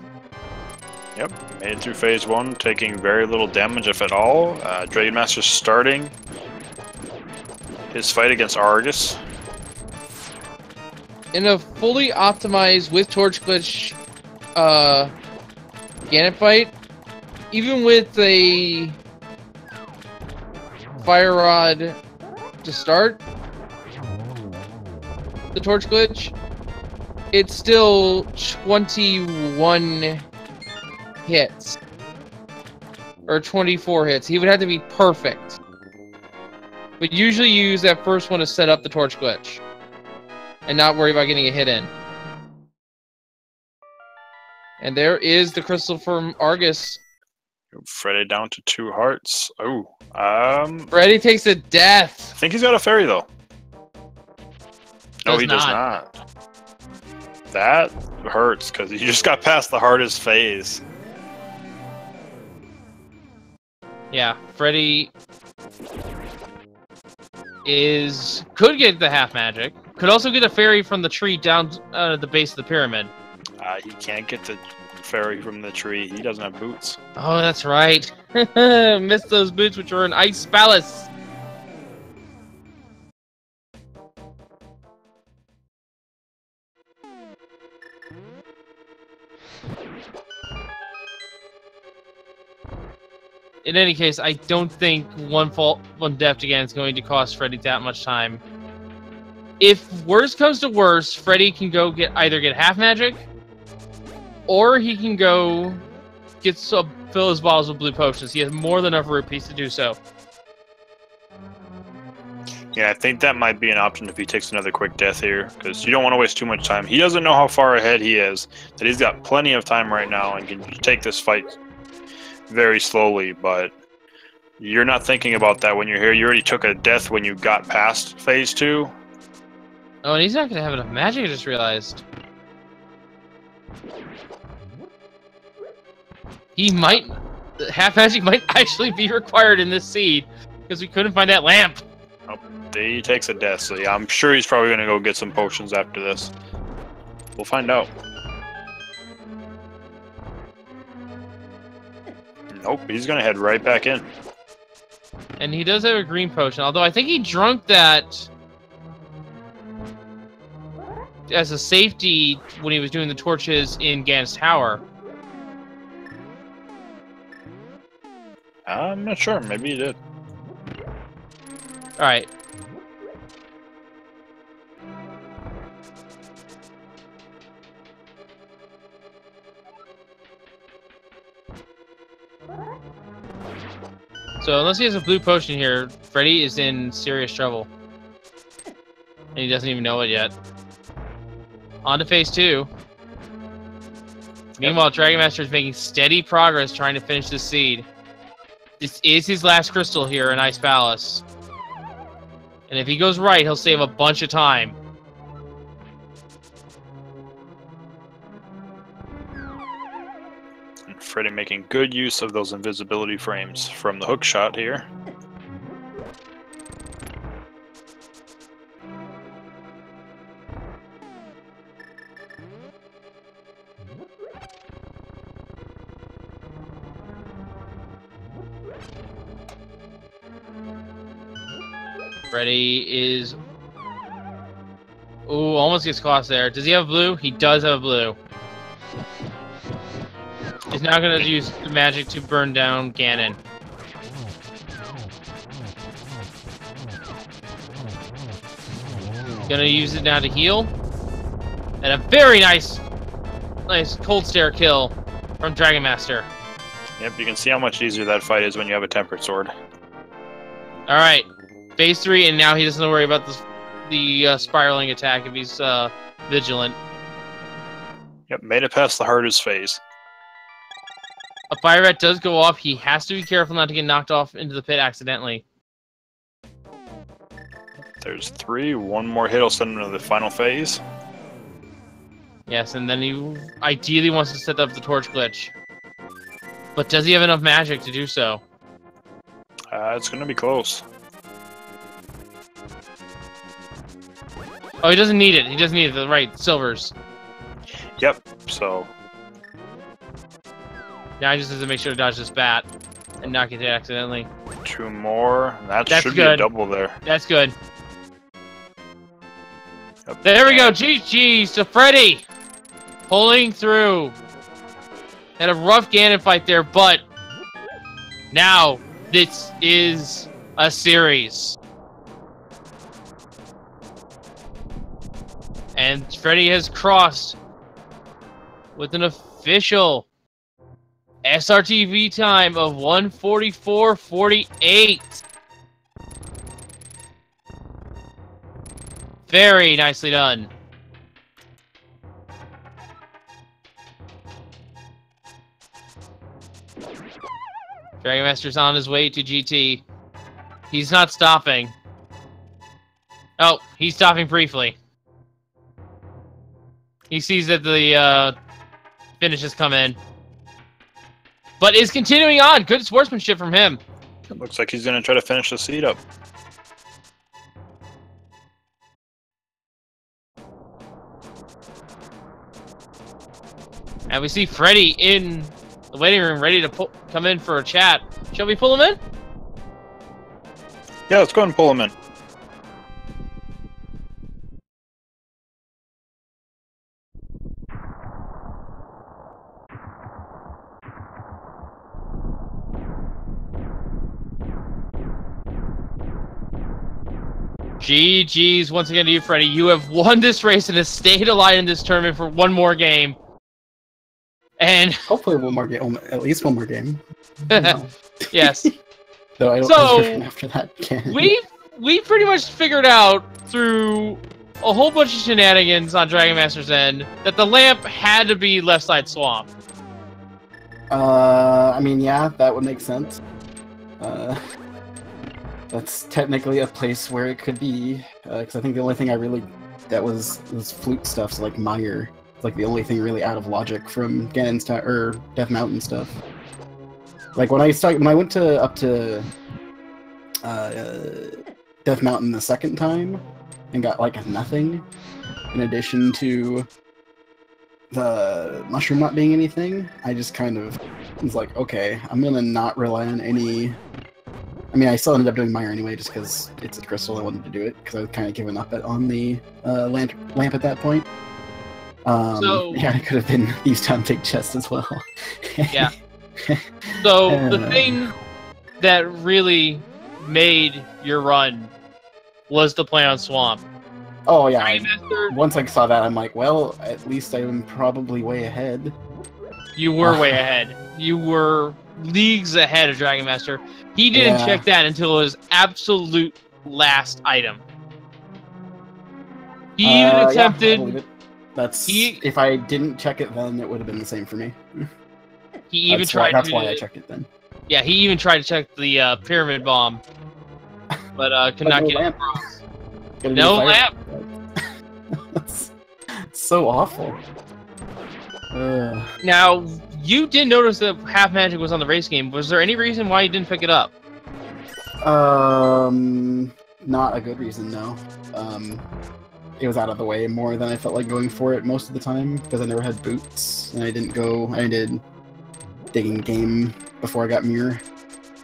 Yep, made it through phase 1, taking very little damage, if at all. Dragonmaster starting his fight against Argus. In a fully optimized with torch glitch Ganon fight, even with a fire rod to start the torch glitch, it's still 21 hits. or 24 hits. He would have to be perfect. But usually you use that first one to set up the torch glitch. And not worry about getting a hit in. And there is the crystal from Argus. Freddeh down to 2 hearts. Oh, Freddeh takes a death. I think he's got a fairy though. No, he does not. That hurts because he just got past the hardest phase. Yeah, Freddeh could get the half magic. Could also get a fairy from the tree down at the base of the pyramid. He can't get the fairy from the tree. He doesn't have boots. Oh, that's right. Missed those boots, which were in Ice Palace. In any case, I don't think one death again is going to cost Freddeh that much time. If worst comes to worst, Freddeh can go either get half magic, or he can go fill his bottles with blue potions. He has more than enough rupees to do so. Yeah, I think that might be an option if he takes another quick death here, because you don't want to waste too much time. He doesn't know how far ahead he is, that he's got plenty of time right now and can take this fight very slowly, but you're not thinking about that when you're here. You already took a death when you got past phase 2. Oh, and he's not going to have enough magic, I just realized. Half magic might actually be required in this seed, because we couldn't find that lamp. Oh, he takes a death, so yeah, I'm sure he's probably going to go get some potions after this. We'll find out. Nope, he's going to head right back in. And he does have a green potion, although I think he drunk that as a safety when he was doing the torches in Gan's Tower. I'm not sure. Maybe he did. Alright. So unless he has a blue potion here, Freddeh is in serious trouble. And he doesn't even know it yet. On to phase 2. Meanwhile, Dragonmaster is making steady progress trying to finish this seed. This is his last crystal here in Ice Palace. And if he goes right, he'll save a bunch of time. And Freddeh making good use of those invisibility frames from the hook shot here. Freddeh is... Ooh, almost gets caught there. Does he have blue? He does have blue. He's now going to use the magic to burn down Ganon. Gonna use it now to heal. And a very nice cold stare kill from Dragonmaster. Yep, you can see how much easier that fight is when you have a tempered sword. Alright. Phase 3, and now he doesn't worry about the spiraling attack if he's vigilant. Yep, made it past the hardest phase. A fire rat does go off. He has to be careful not to get knocked off into the pit accidentally. There's 3. One more hit will send him to the final phase. Yes, and then he ideally wants to set up the torch glitch. But does he have enough magic to do so? It's going to be close. Oh, he doesn't need it. He doesn't need it. Right, silvers. Yep, so... Now he just has to make sure to dodge this bat and not get hit accidentally. 2 more. That should good. Be a double there. That's good. Yep. There we go. GG's to Freddeh. Pulling through. Had a rough Ganon fight there, but now this is a series. And Freddeh has crossed with an official SRTV time of 1:44:48. Very nicely done. Dragonmaster's on his way to GT. He's not stopping. Oh, he's stopping briefly. He sees that the finish has come in. But is continuing on. Good sportsmanship from him. It looks like he's going to try to finish the seat up. And we see Freddeh in the waiting room, ready to come in for a chat. Shall we pull him in? Yeah, let's go ahead and pull him in. GG's once again to you, Freddeh. You have won this race and have stayed alive in this tournament for one more game. And hopefully one more game, at least one more game. Yes. Though I don't know after that can. We pretty much figured out through a whole bunch of shenanigans on Dragonmaster's end that the lamp had to be left side swamp. I mean, yeah, that would make sense. That's technically a place where it could be, because I think the only thing that was flute stuff, so like Mire, like the only thing really out of logic from Ganon's or Death Mountain stuff. Like when I went up to Death Mountain the second time and got like nothing, in addition to the mushroom not being anything, I just kind of was like, okay, I'm gonna not rely on any. I mean, I still ended up doing Mire anyway, just because it's a crystal. I wanted to do it because I was kind of giving up on the lamp at that point. So, yeah, it could have been used on big chest as well. Yeah. So the thing that really made your run was the play on swamp. Oh yeah. Once I saw that, I'm like, well, at least I'm probably way ahead. You were way ahead. You were leagues ahead of Dragonmaster. He didn't check that until his absolute last item. He even attempted. Yeah, if I didn't check it then, it would have been the same for me. He even tried. That's why I checked it then. Yeah, he even tried to check the pyramid bomb, but could not get it across. No lamp. That's so awful. Now, you did notice that Half Magic was on the race game. Was there any reason why you didn't pick it up? Not a good reason, no. It was out of the way more than I felt like going for it most of the time, because I never had boots, and I did digging game before I got Mirror.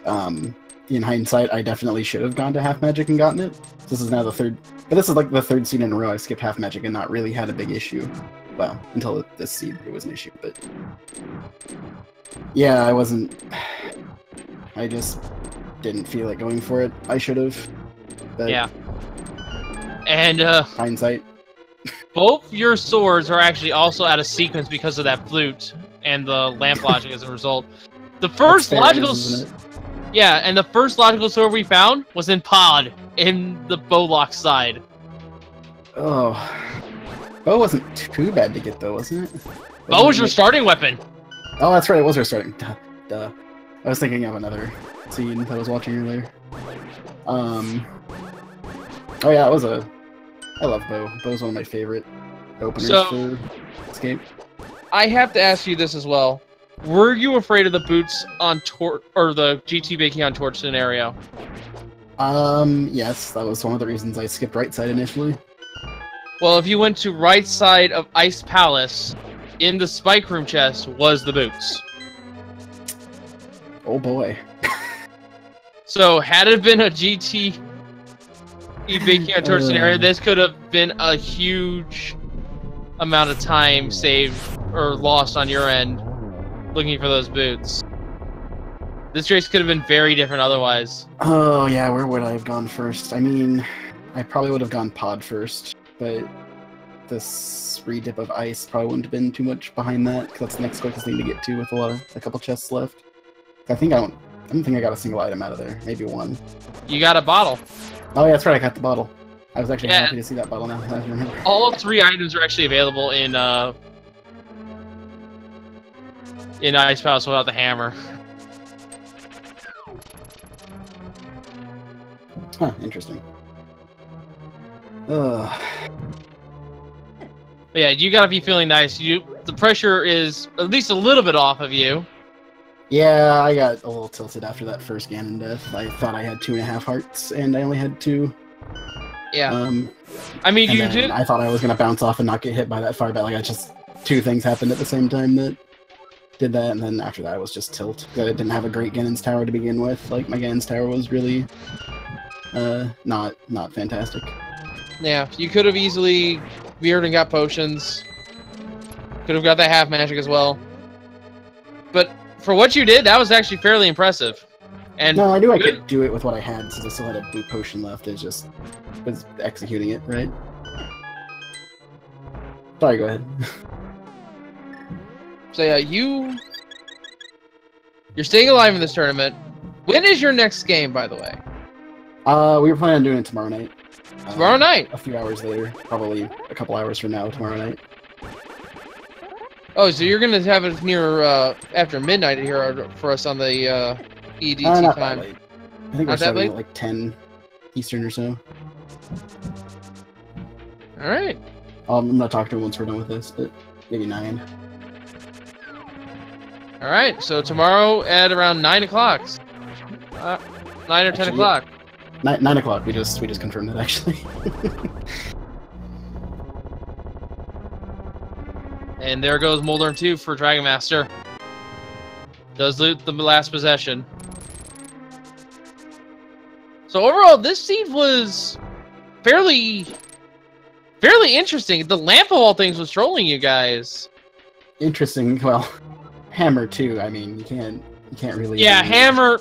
In hindsight, I definitely should have gone to Half Magic and gotten it. This is now the third, but this is like the third seed in a row I skipped Half Magic and not really had a big issue. Well, until this seed, it was an issue, but yeah, I just didn't feel like going for it. I should have. Yeah. And hindsight. Both your swords are actually also out of sequence because of that flute and the lamp logic as a result. The first logical, yeah, and the first logical sword we found was in Pod in the Bowlock side. Oh, bow wasn't too bad to get though, wasn't it? Bow was your starting weapon. Oh, that's right, it was your starting. Duh. I was thinking of another scene that I was watching earlier. Oh yeah, I love bow. Bow's one of my favorite openers for this game. I have to ask you this as well. Were you afraid of the boots on Torch or the GT baking on Torch scenario? Yes, that was one of the reasons I skipped right side initially. Well, if you went to right side of Ice Palace, in the spike room chest was the boots. Oh boy. So, had it been a GT baking on Torch scenario, this could have been a huge amount of time saved or lost on your end looking for those boots. This race could have been very different otherwise. Oh yeah, where would I have gone first? I mean, I probably would have gone Pod first, but this re-dip of ice probably wouldn't have been too much behind that, because that's the next quickest thing to get to with a couple chests left. I don't think I got a single item out of there. Maybe one. You got a bottle. Oh yeah, that's right. I got the bottle. I was actually happy to see that bottle now. I remember. All 3 items are actually available in Ice Palace without the hammer. Huh, interesting. Ugh. But yeah, you gotta be feeling nice. The pressure is at least a little bit off of you. Yeah, I got a little tilted after that first Ganon death. I thought I had 2.5 hearts, and I only had 2. Yeah. I mean, you did. I thought I was gonna bounce off and not get hit by that fireball. Like, just 2 things happened at the same time that did that, and then after that, I was just tilt. I didn't have a great Ganon's Tower to begin with. Like, my Ganon's Tower was really not fantastic. Yeah, you could have easily veered and got potions. Could have got that half magic as well. But for what you did, that was actually fairly impressive. And no, I knew I could do it with what I had, since I still had a blue potion left. It just was executing it, right? Sorry, go ahead. So yeah, you're staying alive in this tournament. When is your next game, by the way? We were planning on doing it tomorrow night. Tomorrow night? A few hours later. Probably a couple hours from now, tomorrow night. Oh, so you're gonna have it near after midnight here for us on the EDT not time. That late. I think we're starting at like 10 Eastern or so. All right. I'm gonna talk to him once we're done with this, but maybe 9. All right. So tomorrow at around 9 o'clock. 9 or 10 o'clock. 9 o'clock. We just confirmed it actually. And there goes Moldorm 2 for Dragonmaster. Does loot the last possession. So overall, this seed was fairly interesting. The lamp of all things was trolling you guys. Interesting. Well, hammer too. I mean, you can't really. Yeah, hammer.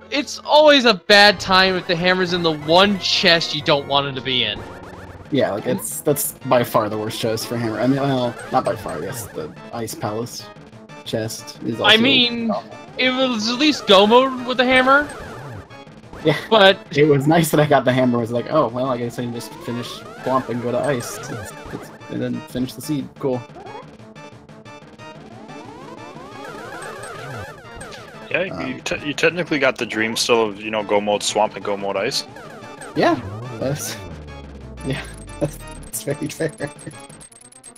It's always a bad time if the hammer's in the one chest you don't want it to be in. Yeah, like that's by far the worst chest for hammer. I mean, well, not by far. I guess the Ice Palace chest is also. I mean, it was at least go mode with the hammer. Yeah, but it was nice that I got the hammer. I was like, oh well, I guess I can just finish Swamp and go to Ice, and then finish the seed. Cool. Yeah, you technically got the dream still of, go mode Swamp and go mode Ice. Yeah, that's very fair.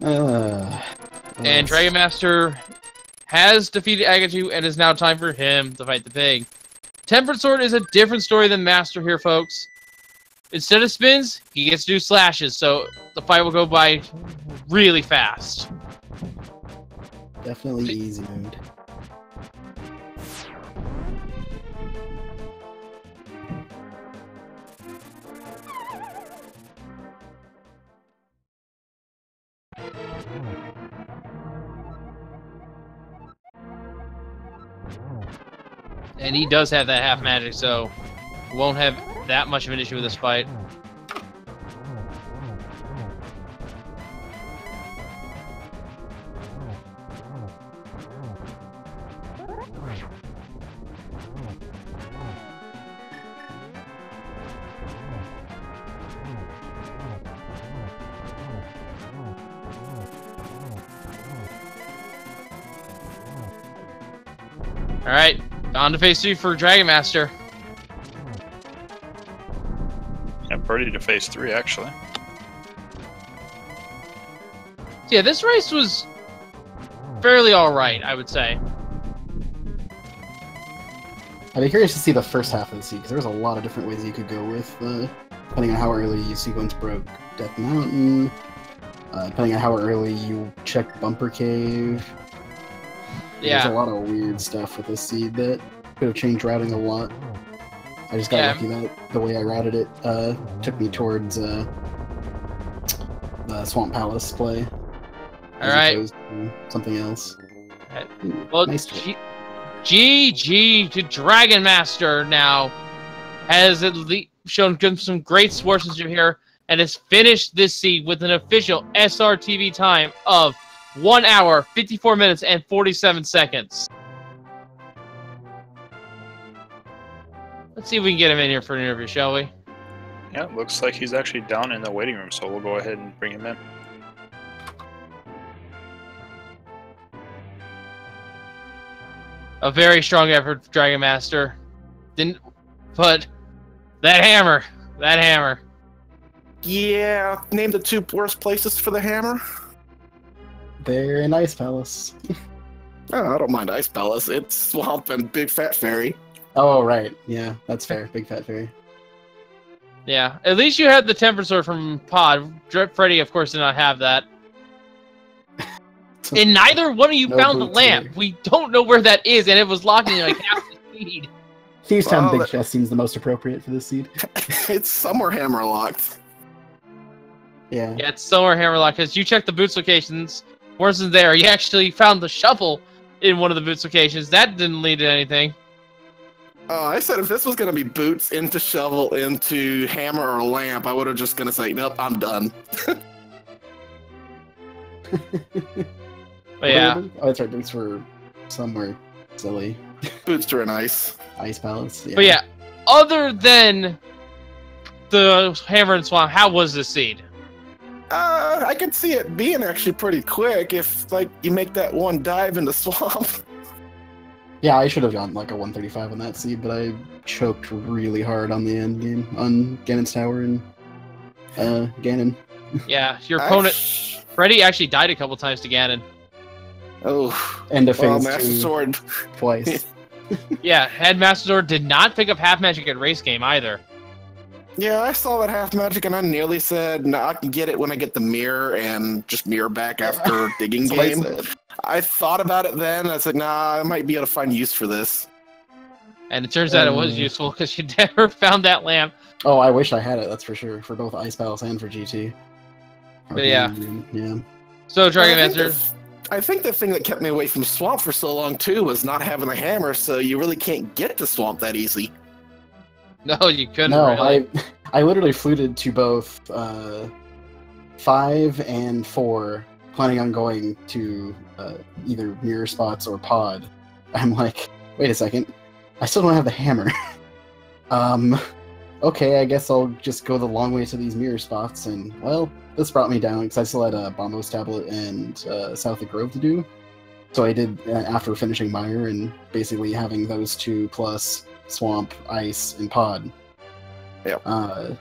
And Dragonmaster has defeated Agatu, and it's now time for him to fight the pig. Tempered Sword is a different story than Master here, folks. Instead of spins, he gets to do slashes, so the fight will go by really fast. Definitely easy mode. And he does have that half magic, so won't have that much of an issue with this fight. Alright, on to phase 2 for Dragonmaster. I'm ready to phase 3, actually. Yeah, this race was fairly alright, I would say. I'd be curious to see the first half of the seed, because there was a lot of different ways you could go with, depending on how early you sequence broke Death Mountain, depending on how early you checked Bumper Cave. Yeah. There's a lot of weird stuff with this seed that could have changed routing a lot. I just got lucky that the way I routed it took me towards the Swamp Palace play. Alright. Something else. Well, nice GG to Dragonmaster now has at least shown some great sportsmanship here. And and has finished this seed with an official SRTV time of 1 hour, 54 minutes, and 47 seconds. Let's see if we can get him in here for an interview, shall we? Yeah, looks like he's actually down in the waiting room, so we'll go ahead and bring him in. A very strong effort, Dragon Master. But that hammer. Yeah, name the 2 worst places for the hammer. They're in Ice Palace. Oh, I don't mind Ice Palace. It's Swamp and Big Fat Fairy. Oh, right. Yeah, that's fair. Big Fat Fairy. Yeah, at least you had the Temper Sword from Pod. Freddeh, of course, did not have that. And neither one of you found the lamp. Here. We don't know where that is, and it was locking like half the seed. Thieves Town Big Chest seems the most appropriate for this seed. It's somewhere hammerlocked. Yeah. Yeah, it's somewhere hammerlocked, because you checked the boots locations. Wasn't there. You actually found the shovel in one of the boots locations. That didn't lead to anything. Oh, I said if this was going to be boots into shovel into hammer or lamp, I would have just going to say, nope, I'm done. But yeah. Oh, that's right. Boots were somewhere silly. Boots were nice. Ice Palace. Yeah. But yeah, other than the hammer and swamp, how was the seed? I could see it being actually pretty quick if, like, you make that one dive in the swamp. Yeah, I should have gone like a 135 on that seed, but I choked really hard on the end game on Ganon's Tower and Ganon. Yeah, your opponent, Freddeh, actually died a couple times to Ganon. Oh, and a phase Master Sword twice. Yeah, Head Master Sword did not pick up half magic at race game either. Yeah, I saw that half magic and I nearly said, no, I can get it when I get the mirror and just mirror back after digging game. I thought about it then. I said, nah, I might be able to find use for this. And it turns out it was useful because you never found that lamp. Oh, I wish I had it, that's for sure, for both Ice Palace and for GT. But yeah. Yeah. So, Dragon Master. I think the thing that kept me away from Swamp for so long, too, was not having a hammer, so you really can't get to Swamp that easy. No, you couldn't. No, really. I literally fluted to both 5 and 4, planning on going to either mirror spots or pod. I'm like, wait a second, I still don't have the hammer. Okay, I guess I'll just go the long way to these mirror spots, and well, this brought me down because I still had a Bombos tablet and South of Grove to do. So I did after finishing Mire and basically having those 2 plus Swamp, Ice, and Pod. Yep.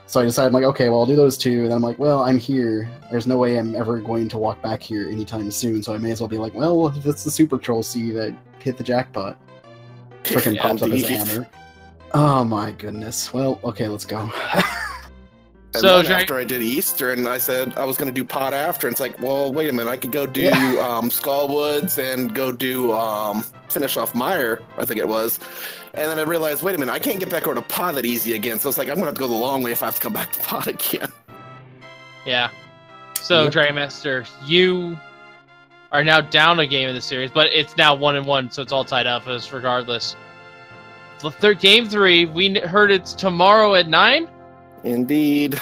So I decided, like, okay, well, I'll do those 2, and then I'm like, well, I'm here. There's no way I'm ever going to walk back here anytime soon, so I may as well be like, well, if it's the Super Troll Seed, I hit the jackpot. Frickin' pops up as a hammer. Oh my goodness. Well, okay, let's go. And so after I did Easter, and I said I was going to do Pod after, and it's like, well, wait a minute, I could go do Skullwoods and go do finish off Mire, I think it was. And then I realized, wait a minute, I can't get back over to Pod that easy again. So it's like, I'm going to have to go the long way if I have to come back to Pod again. Yeah. So, Dragon Master, you are now down a game in the series, but it's now 1-1, so it's all tied up as regardless. Game 3, we heard it's tomorrow at 9? Indeed.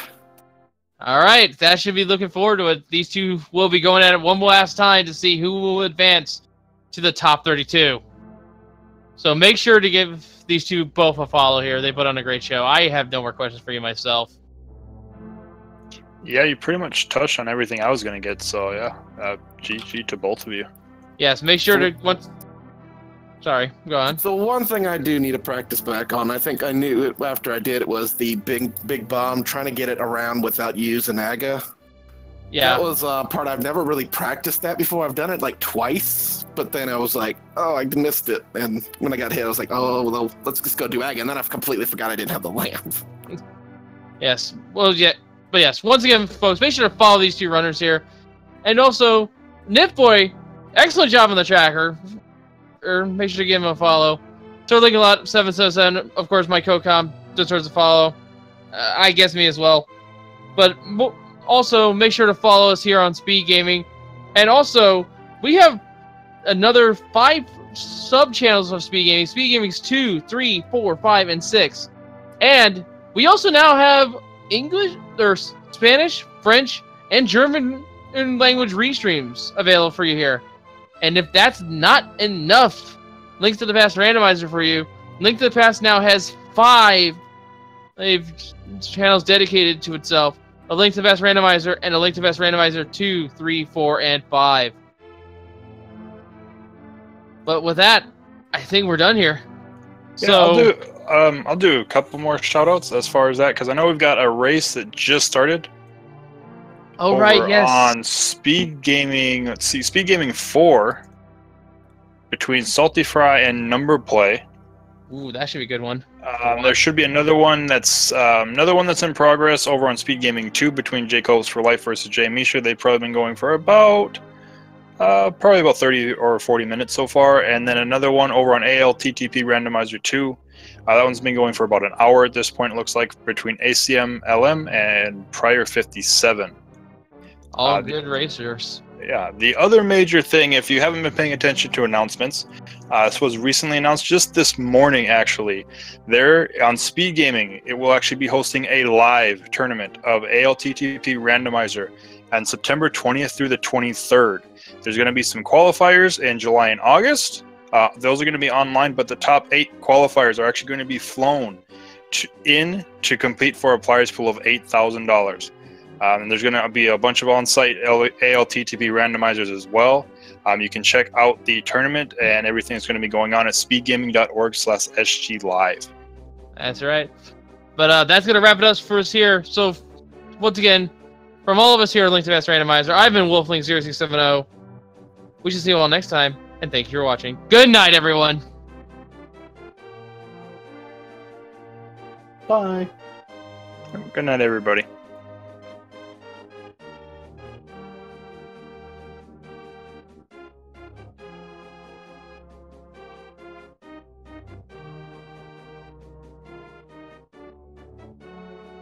All right, that should be looking forward to it. These 2 will be going at it one last time to see who will advance to the top 32. So make sure to give these 2 both a follow here. They put on a great show. I have no more questions for you myself. Yeah, you pretty much touched on everything I was going to get, so yeah, GG to both of you. Yes, make sure to... Sorry, go on. The one thing I do need to practice back on, I think I knew it after I did it, was the big bomb, trying to get it around without using Aga. Yeah. That was a part I've never really practiced that before. I've done it like twice, but then I was like, oh, I missed it. And when I got hit, I was like, oh, well, let's just go do Aga. And then I completely forgot I didn't have the lamp. Yes. Well, yeah. But yes, once again, folks, make sure to follow these 2 runners here. And also, Nipboy, excellent job on the tracker. Make sure to give him a follow. Turtling a lot 777, of course, my co-com deserves a follow. I guess me as well. But also make sure to follow us here on Speed Gaming, and also we have another 5 sub channels of Speed Gaming. Speed Gaming's 2, 3, 4, 5, and 6, and we also now have English or Spanish, French, and German language restreams available for you here. And if that's not enough Link to the Past randomizer for you, Link to the Past now has 5 channels dedicated to itself. A Link to the Past randomizer and a Link to the Past randomizer 2, 3, 4, and 5. But with that, I think we're done here. Yeah, So I'll do a couple more shoutouts as far as that, because I know we've got a race that just started. oh right, yes. On Speed Gaming, let's see, Speed Gaming 4 between Salty Fry and Number Play. Ooh, that should be a good one. There should be another one that's in progress over on Speed Gaming 2 between Jacobs for Life versus Jay Misha. They've probably been going for about 30 or 40 minutes so far, and then another one over on ALTTP Randomizer 2. That one's been going for about an hour at this point, it looks like, between ACM LM and Prior 57. All good racers. Yeah, the other major thing, if you haven't been paying attention to announcements, this was recently announced just this morning, actually. There, on Speed Gaming, it will actually be hosting a live tournament of ALTTP Randomizer on September 20th through the 23rd. There's going to be some qualifiers in July and August. Those are going to be online, but the top 8 qualifiers are actually going to be flown to compete for a prize pool of $8,000. And there's going to be a bunch of on-site ALTTP randomizers as well. You can check out the tournament and everything that's going to be going on at speedgaming.org/SGLive. That's right. But that's going to wrap it up for us here. So, once again, from all of us here at Link to the Past Randomizer, I've been Wolflink0670. We shall see you all next time, and thank you for watching. Good night, everyone! Bye. Good night, everybody.